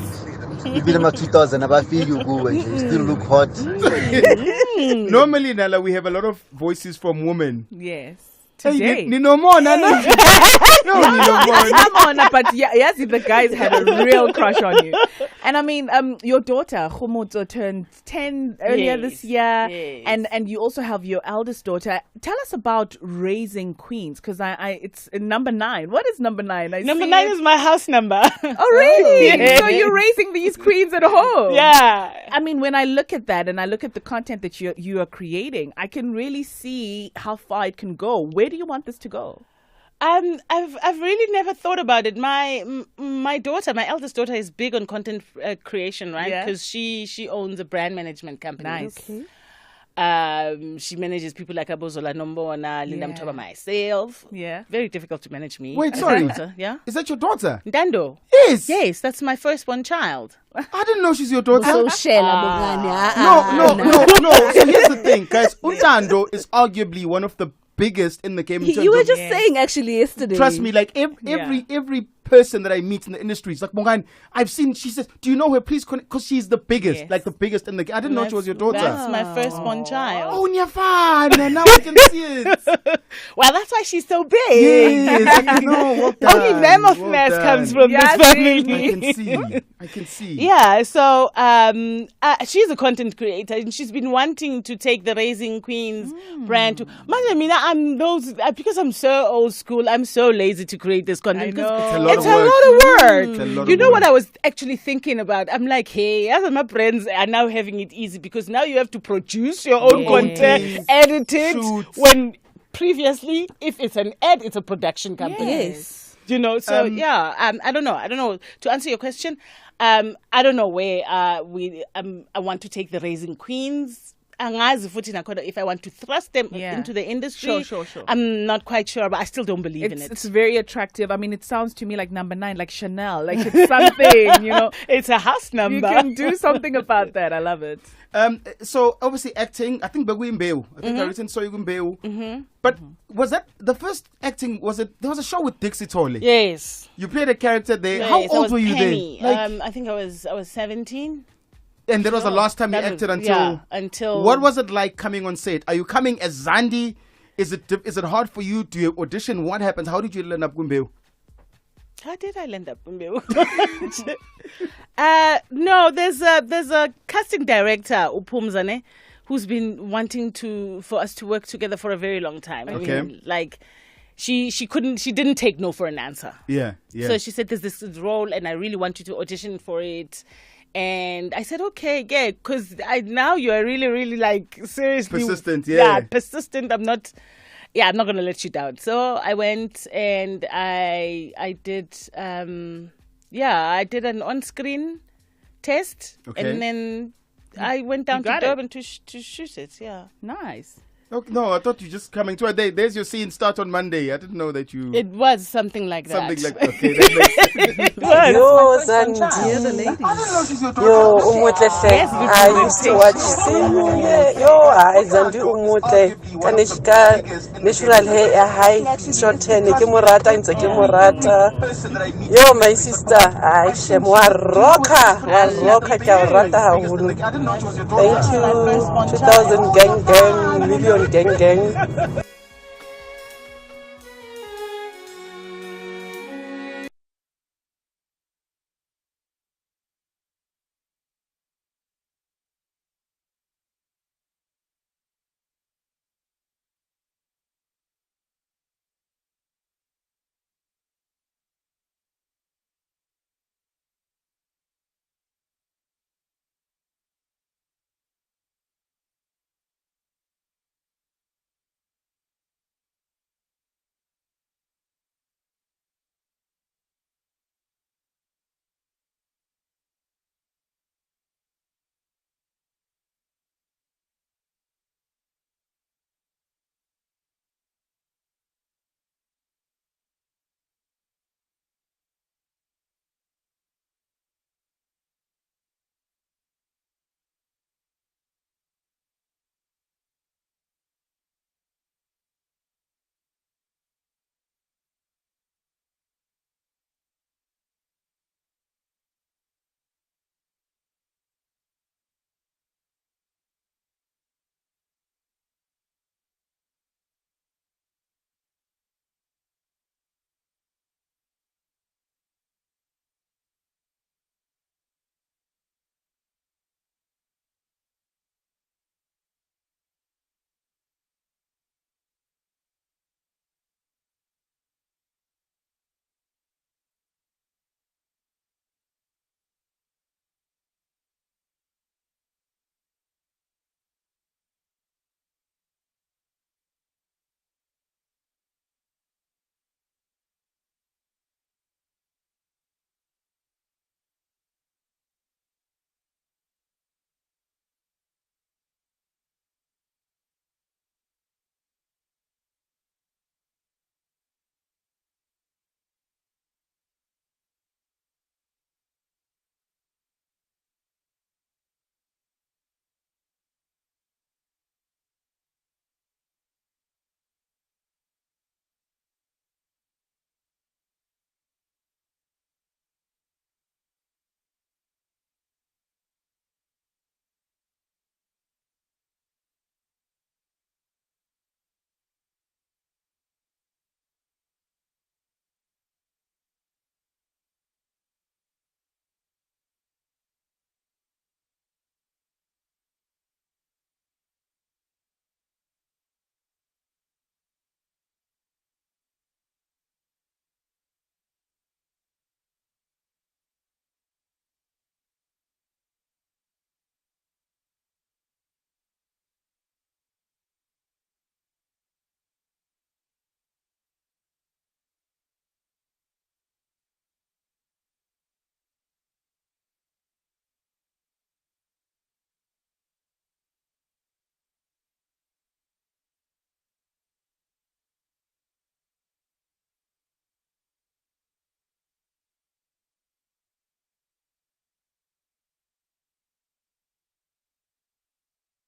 Even in 2000, I feel you go and you still look hot. Normally, Nala, we have a lot of voices from women. Yes. Today. Hey, no more, Nana. No, but yes, the guys had a real crush on you. And I mean, your daughter Khumuto turned 10 earlier this year, and you also have your eldest daughter. Tell us about raising queens, because it's number 9. What is number 9? Number 9 is my house number. Oh, really? Yes. So you're raising these queens at home? Yeah. I mean, when I look at that and I look at the content that you are creating, I can really see how far it can go. Where do you want this to go? I've really never thought about it. My daughter, my eldest daughter, is big on content creation, right? Because she owns a brand management company. Nice. Okay. She manages people like Abozola Nombona, Linda Mtoba, myself. Yeah. Very difficult to manage me. Wait, sorry. Yeah. Is that your daughter? Ndando. Yes, that's my firstborn child. I didn't know she's your daughter. So Bongani. No. So here's the thing, guys. Ndando is arguably one of the biggest in the game. You were just saying actually yesterday. Trust me, like every person that I meet in the industry. It's like, Bongani, I've seen, she says, do you know her? Please connect, because she's the biggest, Yes. like the biggest in the, I didn't know she was your daughter. That's my firstborn child. Oh, Nyafana, now I can see it. Well, that's why she's so big. Yes, I know. Well done. Only mammoth comes from this family. I can see. Yeah, so she's a content creator and she's been wanting to take the Raising Queens brand to. Mina, I'm those because I'm so old school. I'm so lazy to create this content because it's a lot of work. You know what I was actually thinking about? I'm like, hey, as my friends are now having it easy because now you have to produce your own content, edit it. When previously, if it's an ad, it's a production company. Yes. You know, so I don't know. To answer your question, I don't know where I want to take the Raising Queens. If I want to thrust them into the industry, Sure. I'm not quite sure, but I still don't believe in it. It's very attractive. I mean, it sounds to me like number 9, like Chanel, like it's something, you know. It's a house number. You can do something about that. I love it. So obviously acting, I think Bagui Mbeu. I think I written Soyugu Mbeu. But was that the first acting? There was a show with Dixie Tole? Yes. You played a character there. Yes, How old were you Penny. then? I think I was 17. And that was the last time you acted until. What was it like coming on set? Are you coming as Zandi? Is it hard for you? Do you audition? What happens? How did you land up Gumbeu? How did I land up Gumbeu? No, there's a casting director, Upumzane, who's been wanting for us to work together for a very long time. I mean, like she didn't take no for an answer. Yeah. So she said, there's this role and I really want you to audition for it. And I said, okay, yeah, because now you are really, really like seriously persistent. Persistent. I'm not going to let you down. So I went and I did I did an on-screen test, and then I went down to Durban to shoot it. Yeah, nice. Okay, no, I thought you just coming to a day. There's your scene start on Monday. I didn't know that you. It was something like that. Okay. That makes sense. Yo, Zandi. Yo, umutle hle. I used to watch Yo, Zandi umutle. Kanishika natural hair high short hair ke morata ntse ke morata. Yo, my sister, she rocker ke rata haholo. Thank you. 2000 gang million gang.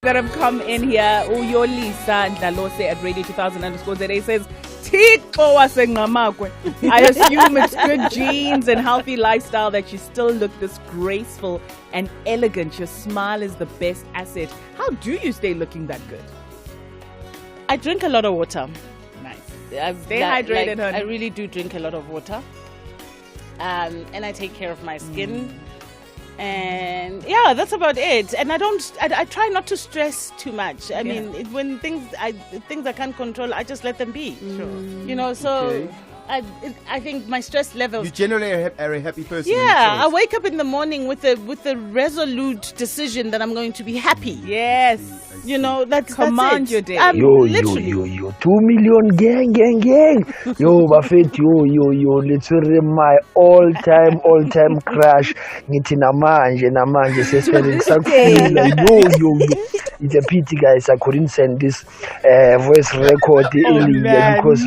that have come in here. Lisa Ndlalose at Radio 2000_ZA says, Tiko wasengamakwe. I assume it's good genes and healthy lifestyle that you still look this graceful and elegant. Your smile is the best asset. How do you stay looking that good? I drink a lot of water. Nice. Stay hydrated, honey. I really do drink a lot of water. And I take care of my skin. And yeah, that's about it. And I try not to stress too much. I mean, when things I can't control, I just let them be. Sure. You know, so I think my stress levels. You generally are a happy person. Yeah, I wake up in the morning with a resolute decision that I'm going to be happy. Yes. You know, that's command it. your day. Yo, 2 million gang. Yo, Buffett, yo, literally my all-time crush. Ngithi namanje sesifele ngisakhula. Yo. It's a pity, guys. I couldn't send this voice record earlier because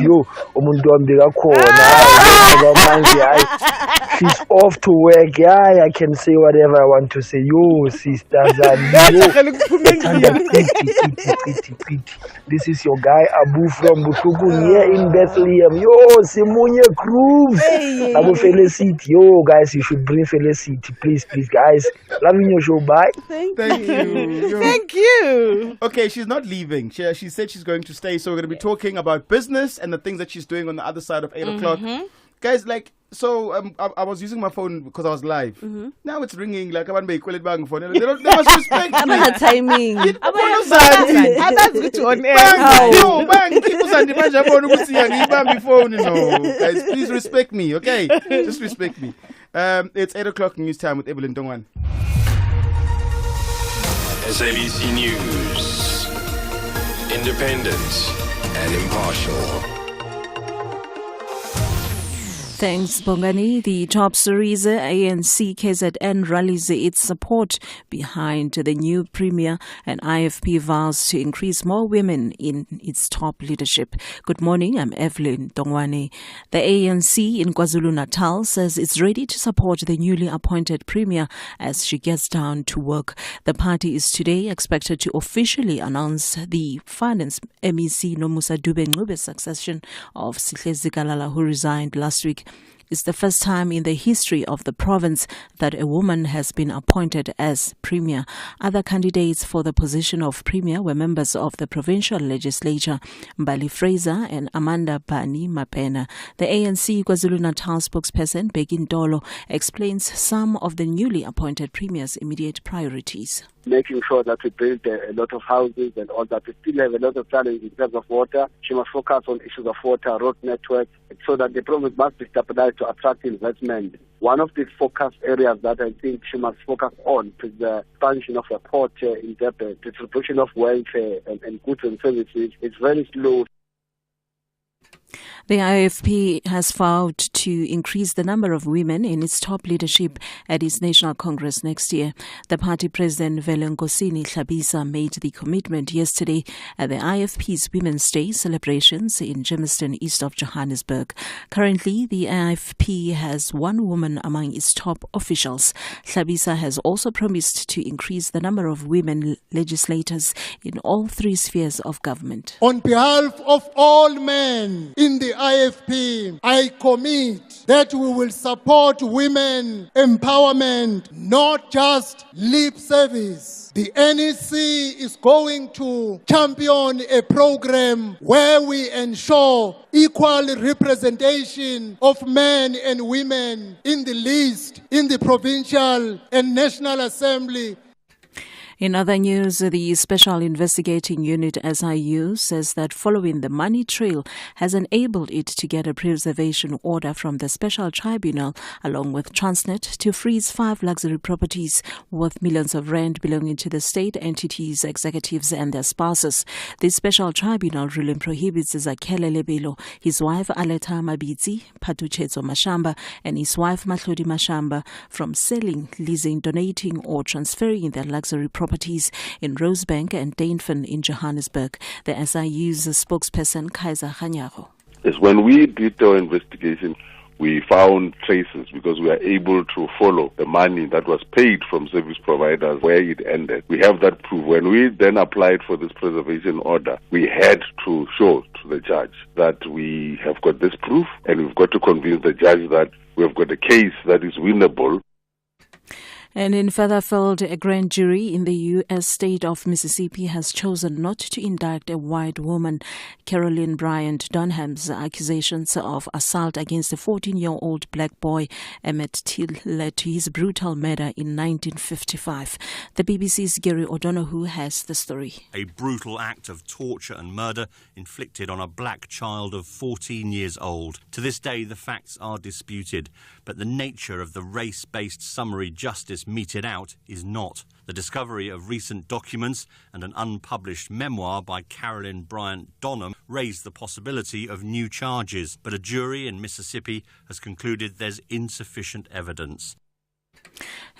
umuntu wami bekakhona. She's off to work. Yeah, I can say whatever I want to say. Yo, sisters, pretty. This is your guy Abu from Butuku here in Bethlehem. Yo, Simunye Grooves. Abu Felicity. Yo, guys, you should bring Felicity. Please, guys. Loving your show. Bye. Thank you. Thank you. Okay, she's not leaving. She said she's going to stay. So we're going to be talking about business and the things that she's doing on the other side of 8 o'clock. Guys, I was using my phone because I was live. Now it's ringing like I'm being called back phone. They must respect me. I'm timing. That's good to on air. Guys, please respect me, okay? Just respect me. It's 8 o'clock news time with Evelyn Dongwan. SABC News. Independent and impartial. Thanks, Bongani. The top series ANC KZN rallies its support behind the new premier, and IFP vows to increase more women in its top leadership. Good morning, I'm Evelyn Dongwane. The ANC in KwaZulu-Natal says it's ready to support the newly appointed premier as she gets down to work. The party is today expected to officially announce the finance MEC Nomusa Dube-Ncube succession of Sihlezi Kalala, who resigned last week. It's the first time in the history of the province that a woman has been appointed as premier. Other candidates for the position of premier were members of the provincial legislature, Mbali Fraser and Amanda Bani Mapena. The ANC KwaZulu-Natal spokesperson, Mtolo, explains some of the newly appointed premier's immediate priorities. Making sure that we build a lot of houses and all that. We still have a lot of challenges in terms of water. She must focus on issues of water, road networks, so that the province must be stabilized to attract investment. One of the focus areas that I think she must focus on is the expansion of a port in Durban. Distribution of welfare and goods and services is very slow. The IFP has vowed to increase the number of women in its top leadership at its National Congress next year. The party president Nkosini Hlabisa made the commitment yesterday at the IFP's Women's Day celebrations in Germiston, east of Johannesburg. Currently, the IFP has one woman among its top officials. Hlabisa has also promised to increase the number of women legislators in all three spheres of government. On behalf of all men in the IFP, I commit that we will support women empowerment, not just lip service. The NEC is going to champion a program where we ensure equal representation of men and women in the list, in the provincial and national assembly. In other news, the Special Investigating Unit SIU says that following the money trail has enabled it to get a preservation order from the Special Tribunal along with Transnet to freeze 5 luxury properties worth millions of rand belonging to the state entities, executives and their spouses. The Special Tribunal ruling prohibits Zakhele Lebelo, his wife Aleta Mabitsi, Patuchetso Mashamba and his wife Mahlodi Mashamba from selling, leasing, donating or transferring their luxury properties in Rosebank and Dainfern in Johannesburg. The SIU's spokesperson, Kaiser Khanyago. Yes, when we did our investigation, we found traces because we are able to follow the money that was paid from service providers where it ended. We have that proof. When we then applied for this preservation order, we had to show to the judge that we have got this proof, and we've got to convince the judge that we have got a case that is winnable. And in Featherfield, a grand jury in the U.S. state of Mississippi has chosen not to indict a white woman, Carolyn Bryant Dunham's accusations of assault against a 14-year-old black boy, Emmett Till, led to his brutal murder in 1955. The BBC's Gary O'Donoghue has the story. A brutal act of torture and murder inflicted on a black child of 14 years old. To this day, the facts are disputed, but the nature of the race-based summary justice meted out is not. The discovery of recent documents and an unpublished memoir by Carolyn Bryant Dunham raised the possibility of new charges, but a jury in Mississippi has concluded there's insufficient evidence.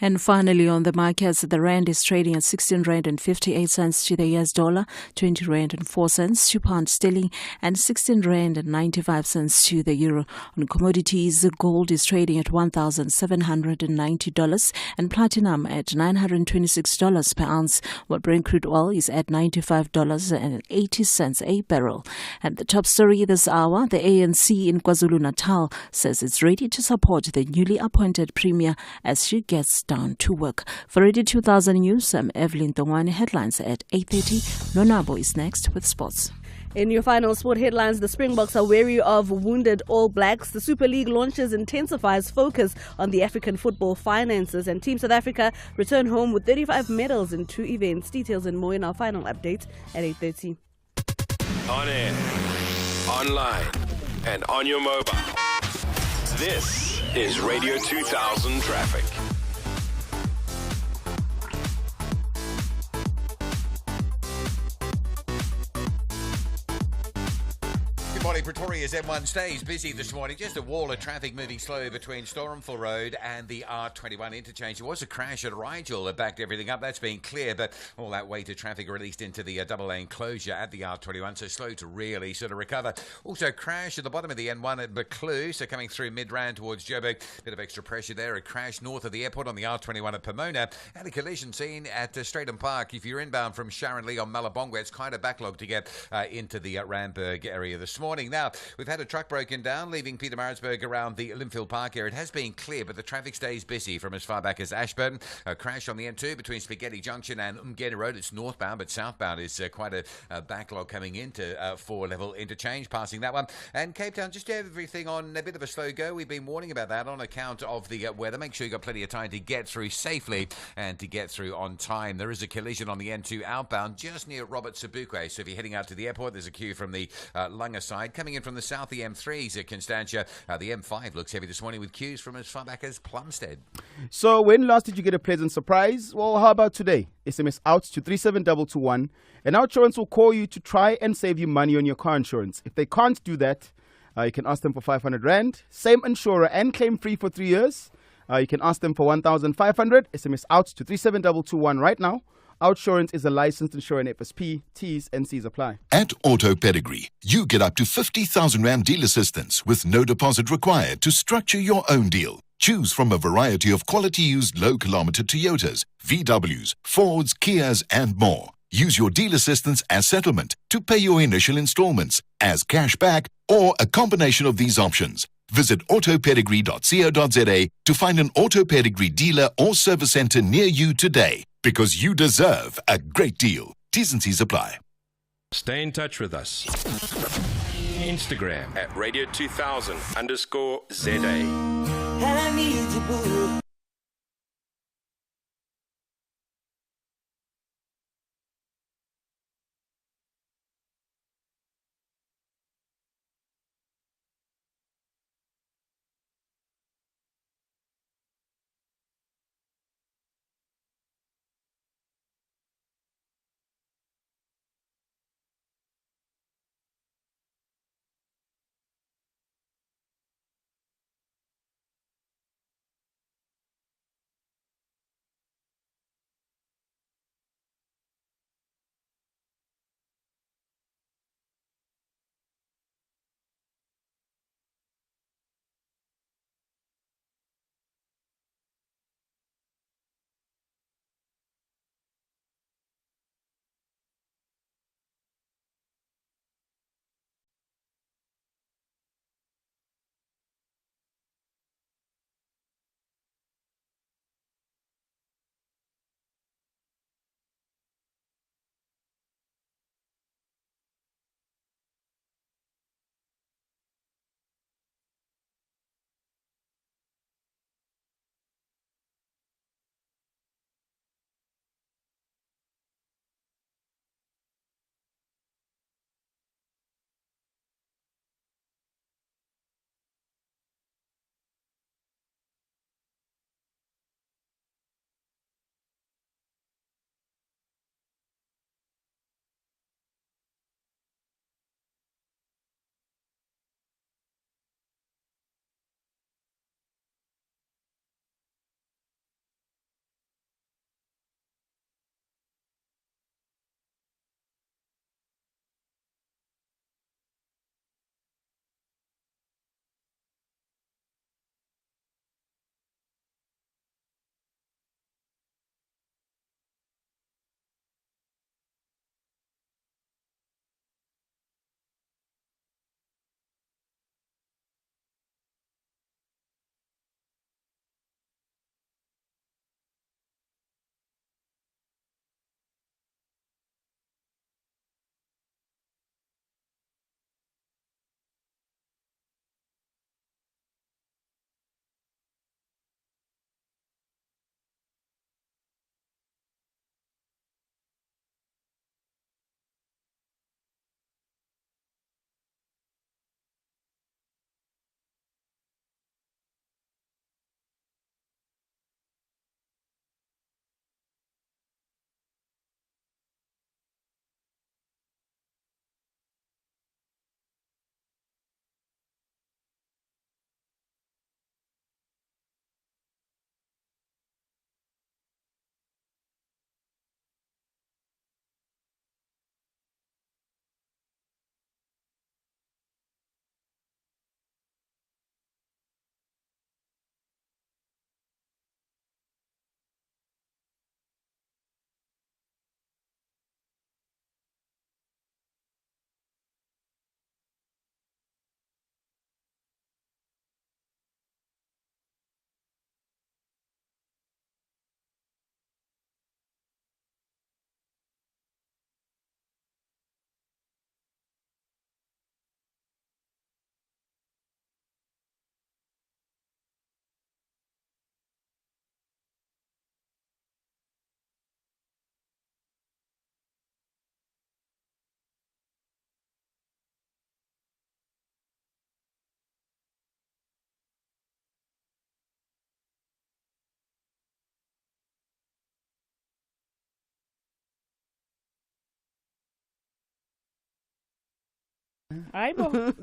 And finally, on the markets, the rand is trading at 16 rand and 58 cents to the US dollar, 20 rand and 4 cents to pound sterling, and 16 rand and 95 cents to the euro. On commodities, gold is trading at $1,790 and platinum at $926 per ounce, while Brent crude oil is at $95.80 a barrel. And the top story this hour, the ANC in KwaZulu-Natal says it's ready to support the newly appointed premier as she gets down to work. For Radio 2000 News, I'm Evelyn Tongwane. Headlines at 8:30. Lonwabo is next with sports. In your final sport headlines, the Springboks are wary of wounded All Blacks. The Super League launches intensifies focus on the African football finances, and Team South Africa return home with 35 medals in 2 events. Details and more in our final update at 8:30. On air, online, and on your mobile. This is Radio 2000 Traffic. Good morning, Pretoria's M1 stays busy this morning. Just a wall of traffic moving slow between Stormful Road and the R21 interchange. There was a crash at Rigel that backed everything up. That's been clear, but all that weight of traffic released into the double lane closure at the R21, so slow to really sort of recover. Also, crash at the bottom of the N1 at Buccleuch, so coming through Midrand towards Joburg. Bit of extra pressure there. A crash north of the airport on the R21 at Pomona, and a collision scene at Stratham Park. If you're inbound from Sharon Lee on Malabongwe, it's quite a backlog to get into the Randburg area this morning. Now, we've had a truck broken down, leaving Pietermaritzburg around the Linfield Park area. It has been clear, but the traffic stays busy from as far back as Ashburton. A crash on the N2 between Spaghetti Junction and Umgeni Road. It's northbound, but southbound is quite a backlog coming into 4-level interchange, passing that one. And Cape Town, just everything on a bit of a slow go. We've been warning about that on account of the weather. Make sure you've got plenty of time to get through safely and to get through on time. There is a collision on the N2 outbound just near Robert Sobukwe. So if you're heading out to the airport, there's a queue from the Lunga side. Coming in from the south, the M3s at Constantia. The M5 looks heavy this morning with queues from as far back as Plumstead. So when last did you get a pleasant surprise? Well, how about today? SMS out to 37221 and our insurance will call you to try and save you money on your car insurance. If they can't do that, you can ask them for 500 Rand. Same insurer and claim free for 3 years. You can ask them for 1,500. SMS out to 37221 right now. Outsurance is a licensed insurer in FSP. T's and C's apply. At Auto Pedigree, you get up to 50,000 Rand deal assistance with no deposit required to structure your own deal. Choose from a variety of quality used low-kilometer Toyotas, VWs, Fords, Kias, and more. Use your deal assistance as settlement to pay your initial installments, as cash back, or a combination of these options. Visit autopedigree.co.za to find an Auto Pedigree dealer or service center near you today, because you deserve a great deal. T's and C's apply. Stay in touch with us. Instagram at radio2000_ZA. Hayibo.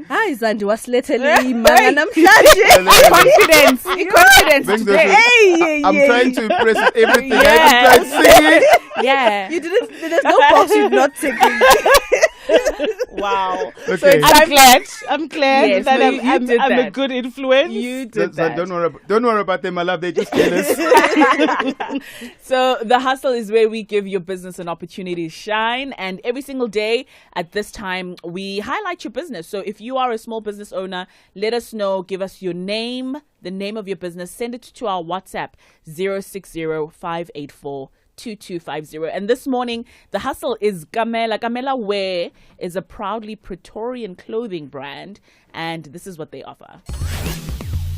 Hayi Zandi wasilethele imanga namhlanje. Confidence today. I'm trying to impress everything. I even tried singing. Yeah. You didn't. There's no box you've not taken. Wow. Okay. So I'm glad Yes, that no, I'm a that. good influence. You did that. Don't worry about them, my love. They're just jealous. So the hustle is where we give your business an opportunity to shine, and every single day at this time we highlight your business. So if you are a small business owner, let us know. Give us your name, the name of your business. Send it to our WhatsApp 060-584-2250. And this morning, the hustle is Gamela. Gamela Wear is a proudly Pretorian clothing brand, and this is what they offer.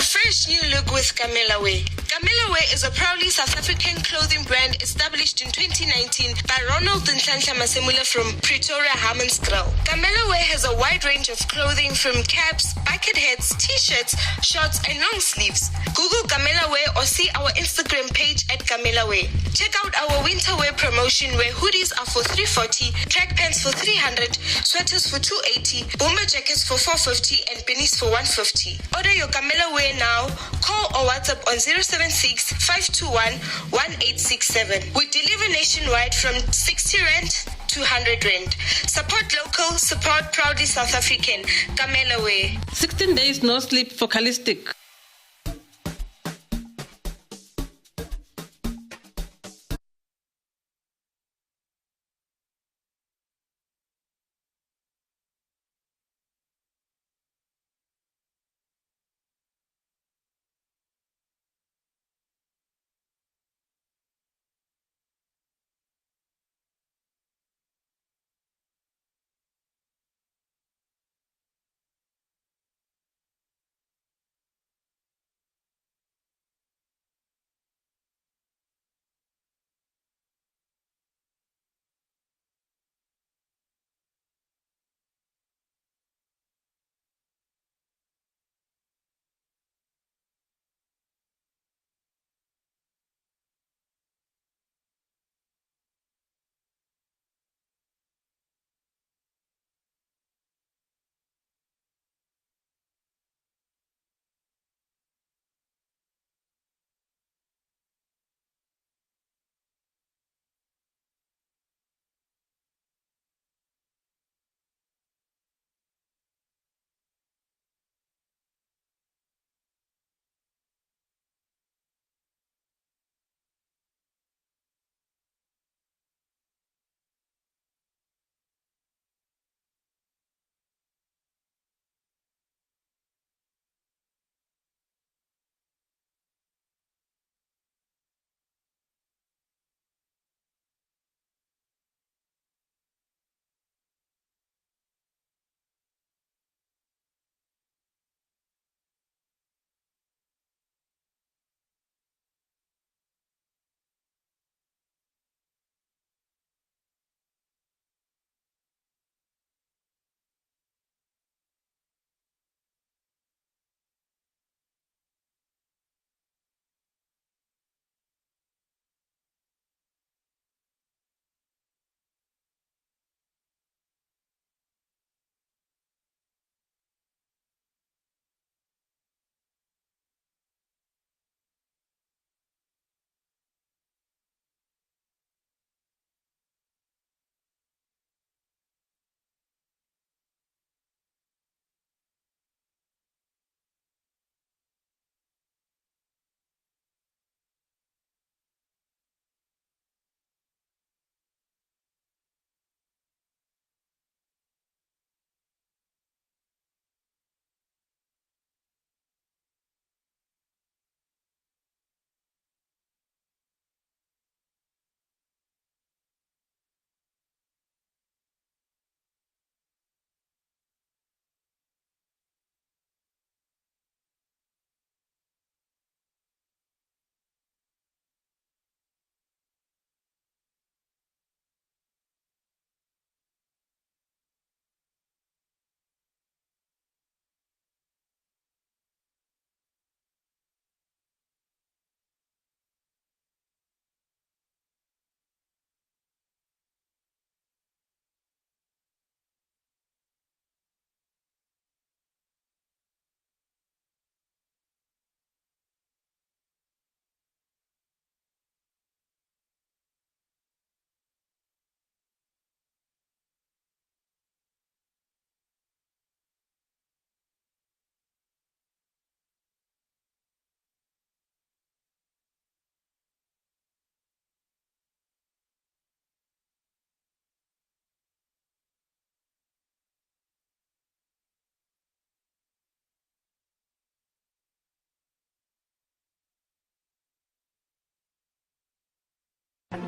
Fresh new look with Camilla Way. Camilla Way is a proudly South African clothing brand established in 2019 by Ronald Nhlapo from Pretoria, Hammanskraal. Camilla Way has a wide range of clothing from caps, bucket hats, t-shirts, shorts, and long sleeves. Google Camilla Way or see our Instagram page at Camilla Way. Check out our winter wear promotion where hoodies are for 340, track pants for 300, sweaters for 280, bomber jackets for 450, and beanies for 150. Order your Camilla Way now. Call or WhatsApp on 076-521-1867. We deliver nationwide from 60 Rand to 100 Rand. Support local, support proudly South African. Camilla Way. 16 days no sleep for Callistic.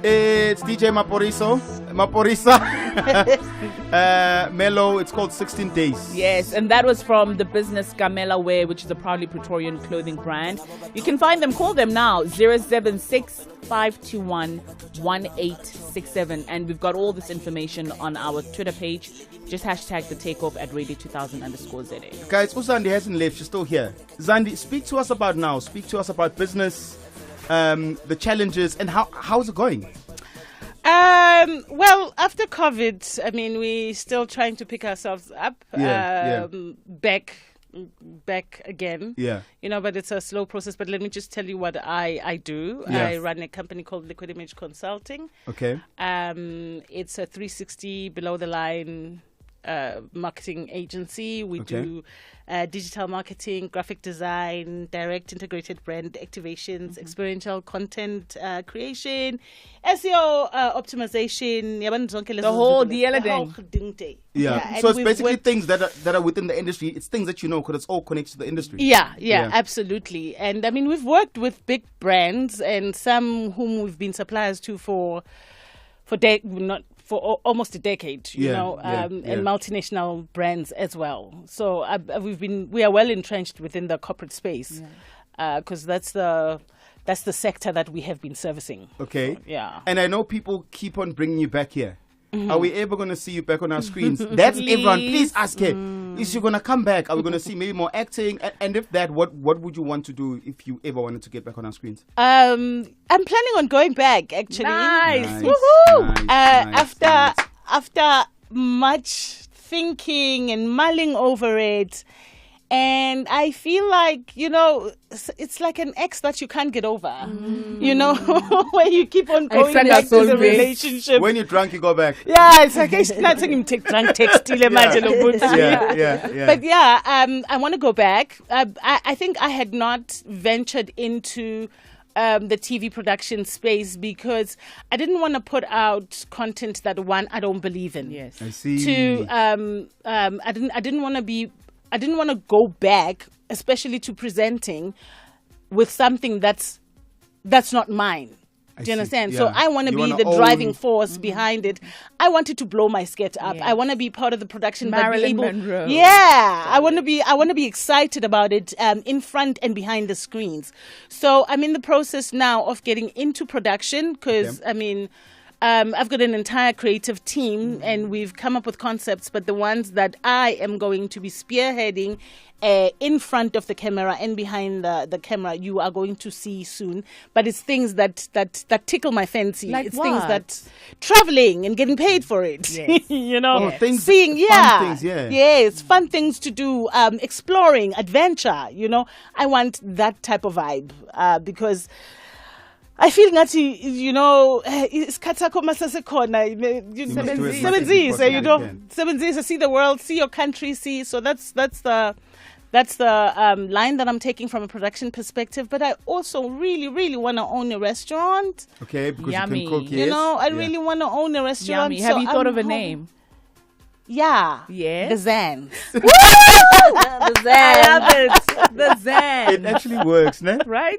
It's DJ Maporisa. Mellow, it's called 16 Days. Yes, and that was from the business Gamela Wear, which is a proudly Pretorian clothing brand. You can find them, call them now, 076-521-1867. And we've got all this information on our Twitter page. Just hashtag the takeoff at radio2000_ZA. Guys, Zandi hasn't left, she's still here. Zandi, speak to us about now. Speak to us about business, the challenges, and how's it going? Well, after COVID, I mean, we're still trying to pick ourselves up, back again. Yeah. You know, but it's a slow process. But let me just tell you what I do. Yes. I run a company called Liquid Image Consulting. Okay. It's a 360 below the line marketing agency. We do digital marketing, graphic design, direct integrated brand activations, experiential content creation, SEO optimization, the whole deal. Yeah. So it's basically things that are within the industry. It's things that you know because it's all connected to the industry. Yeah, absolutely. And I mean, we've worked with big brands and some whom we've been suppliers to for almost a decade, you know, and multinational brands as well. So we are well entrenched within the corporate space because that's the sector that we have been servicing. Okay. So, yeah. And I know people keep on bringing you back here. Mm-hmm. Are we ever going to see you back on our screens? That's everyone. Please ask her. Is she going to come back? Are we going to see maybe more acting? And if that, what would you want to do if you ever wanted to get back on our screens? I'm planning on going back, actually. Nice. Woohoo! Nice. After much thinking and mulling over it, and I feel like, you know, it's like an ex that you can't get over, you know, where you keep on going back to the relationship. When you're drunk, you go back. Yeah, it's like I'm taking drunk text. But yeah, I want to go back. I think I had not ventured into the TV production space because I didn't want to put out content that I don't believe in. Yes, I see. I didn't want to go back, especially to presenting with something that's not mine. Do you understand? Yeah. So I want to be the driving force behind it. I wanted to blow my skirt up. Yes. I want to be part of the production. Marilyn Monroe. Yeah, I want to be excited about it in front and behind the screens. So I'm in the process now of getting into production because I mean, I've got an entire creative team and we've come up with concepts, but the ones that I am going to be spearheading in front of the camera and behind the camera, you are going to see soon. But it's things that tickle my fancy. Like it's what? things that traveling and getting paid for it. Yes. You know, things, seeing, fun things, yes, fun things to do, exploring, adventure. You know, I want that type of vibe because I feel ngathi, you know, isikhathi sakho masasekhona sebenzise, you know, sebenzise, see the world, see your country, see. So that's the line that I'm taking from a production perspective. But I also really, really want to own a restaurant. Okay, because Yummy. you can cook. You know, I really want to own a restaurant. Yummy. Have you thought of a name? Yeah. Yes. The Zan. The Zan. I love it. The Zan. It actually works, ne? Right?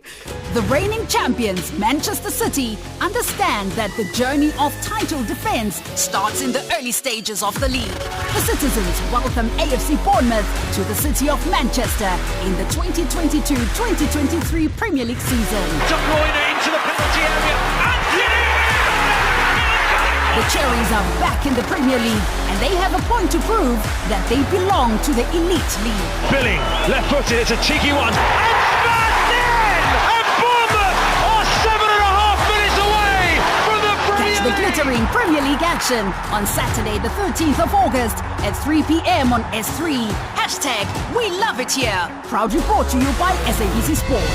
The reigning champions, Manchester City, understand that the journey of title defense starts in the early stages of the league. The citizens welcome AFC Bournemouth to the city of Manchester in the 2022-2023 Premier League season. De Bruyne into the penalty area. The Cherries are back in the Premier League and they have a point to prove that they belong to the elite league. Billing, left footed, it's a cheeky one. And smashed in! And Bournemouth are 7.5 minutes away from the Premier Catch the glittering Premier League action on Saturday the 13th of August at 3 p.m. on S3. Hashtag We Love It Here. Proudly brought to you by SABC Sport.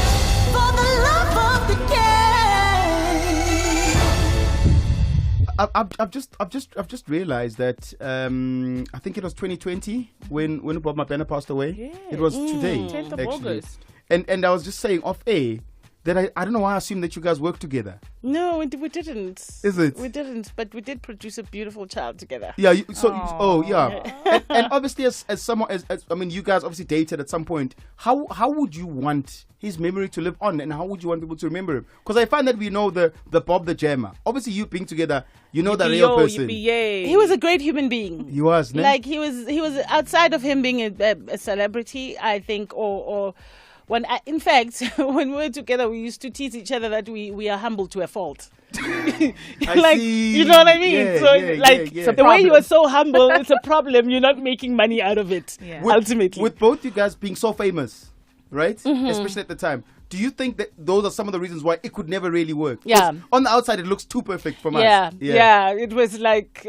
For the love of the game. I've just realized that I think it was 2020 when Bob Mabena passed away. Yeah. It was today, 10th of actually. August. And I was just saying off air, that I don't know why I assumed that you guys work together. No, we didn't. Is it? We didn't, but we did produce a beautiful child together. Yeah. And obviously, as someone, as I mean, you guys obviously dated at some point. How would you want his memory to live on, and how would you want people to remember him? Because I find that we know the Bob the Jammer. Obviously, you being together, you know the real person. He was a great human being. He was, like he was outside of him being a celebrity, I think, or. In fact, when we were together, we used to tease each other that we are humble to a fault. Like, you know what I mean? The way you are so humble, it's a problem. You're not making money out of it, ultimately. With both you guys being so famous, right? Especially at the time. Do you think that those are some of the reasons why it could never really work? Yeah. On the outside, it looks too perfect from us. Yeah. It was like,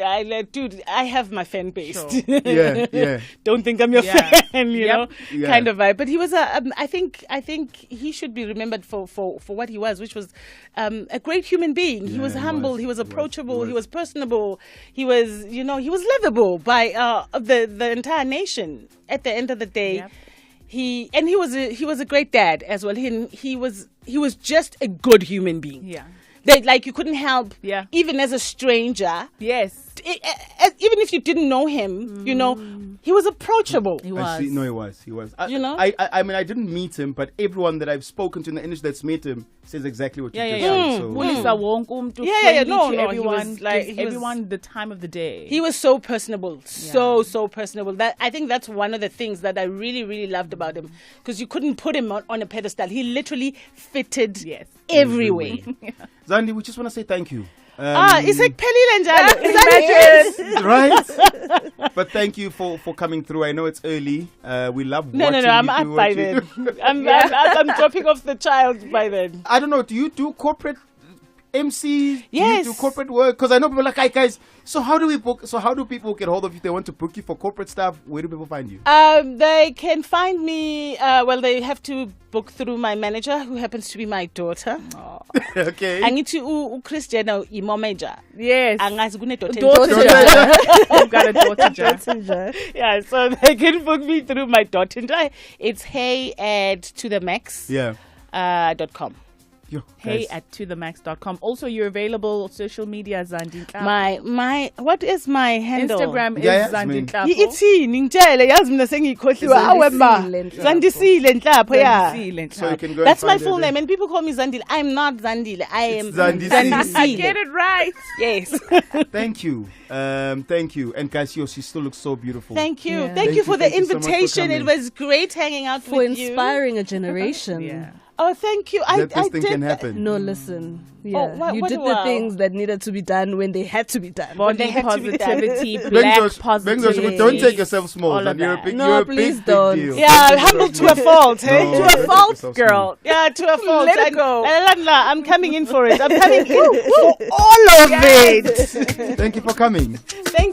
dude, I have my fan base. Sure. Yeah. Don't think I'm your fan, you know, kind of vibe. But he was I think he should be remembered for what he was, which was a great human being. He was humble. He was approachable. He was personable. He was, he was lovable by the entire nation. At the end of the day. Yep. He was a great dad as well. He was just a good human being. Yeah. Like you couldn't help, even as a stranger. Yes. Even if you didn't know him, he was approachable. He was. He was. I mean, I didn't meet him, but everyone that I've spoken to in the industry that's met him says exactly what you just said. Everyone, everyone the time of the day. He was so personable, so personable. That I think that's one of the things that I really, really loved about him, because you couldn't put him on a pedestal. He literally fitted everywhere. Zandi, we just want to say thank you. It's like Pelly Imagine. Right? But thank you for coming through. I know it's early. We love watching you. No, I'm up by then. I'm dropping off the child by then. I don't know. Do you do corporate MC? Yes. Do you do corporate work? Because I know people are like, hey guys, so how do we book? So how do people get hold of you if they want to book you for corporate stuff? Where do people find you? They can find me. They have to book through my manager, who happens to be my daughter. Okay. I need to Christian manager. Yes. Daughter. I've got a daughter. Yeah, so they can book me through my daughter. It's hey@tothemax. .com. hey@tothemax.com. Also, you're available on social media, Zandi Nhlapo. My what is my handle? Instagram is Zandi Nhlapo. Zandi Nhlapo. So you can go. That's my full name, and people call me Zandile. I'm not Zandile. I am Zandi. I get it right. Yes. Thank you. Thank you. And guys, she still looks so beautiful. Thank you. Thank you for the invitation. It was great hanging out with you. For inspiring a generation. Oh, thank you. This thing can happen. No, listen. Yeah, you did the things that needed to be done when they had to be done. Body positivity, black positivity. Don't take yourself small. You're a big, please don't. Big deal. Yeah, humble to a fault. To a fault, girl. Yeah, to a fault. Let it go. I'm coming in for it. I'm coming in for all of it. Thank you for coming. Thank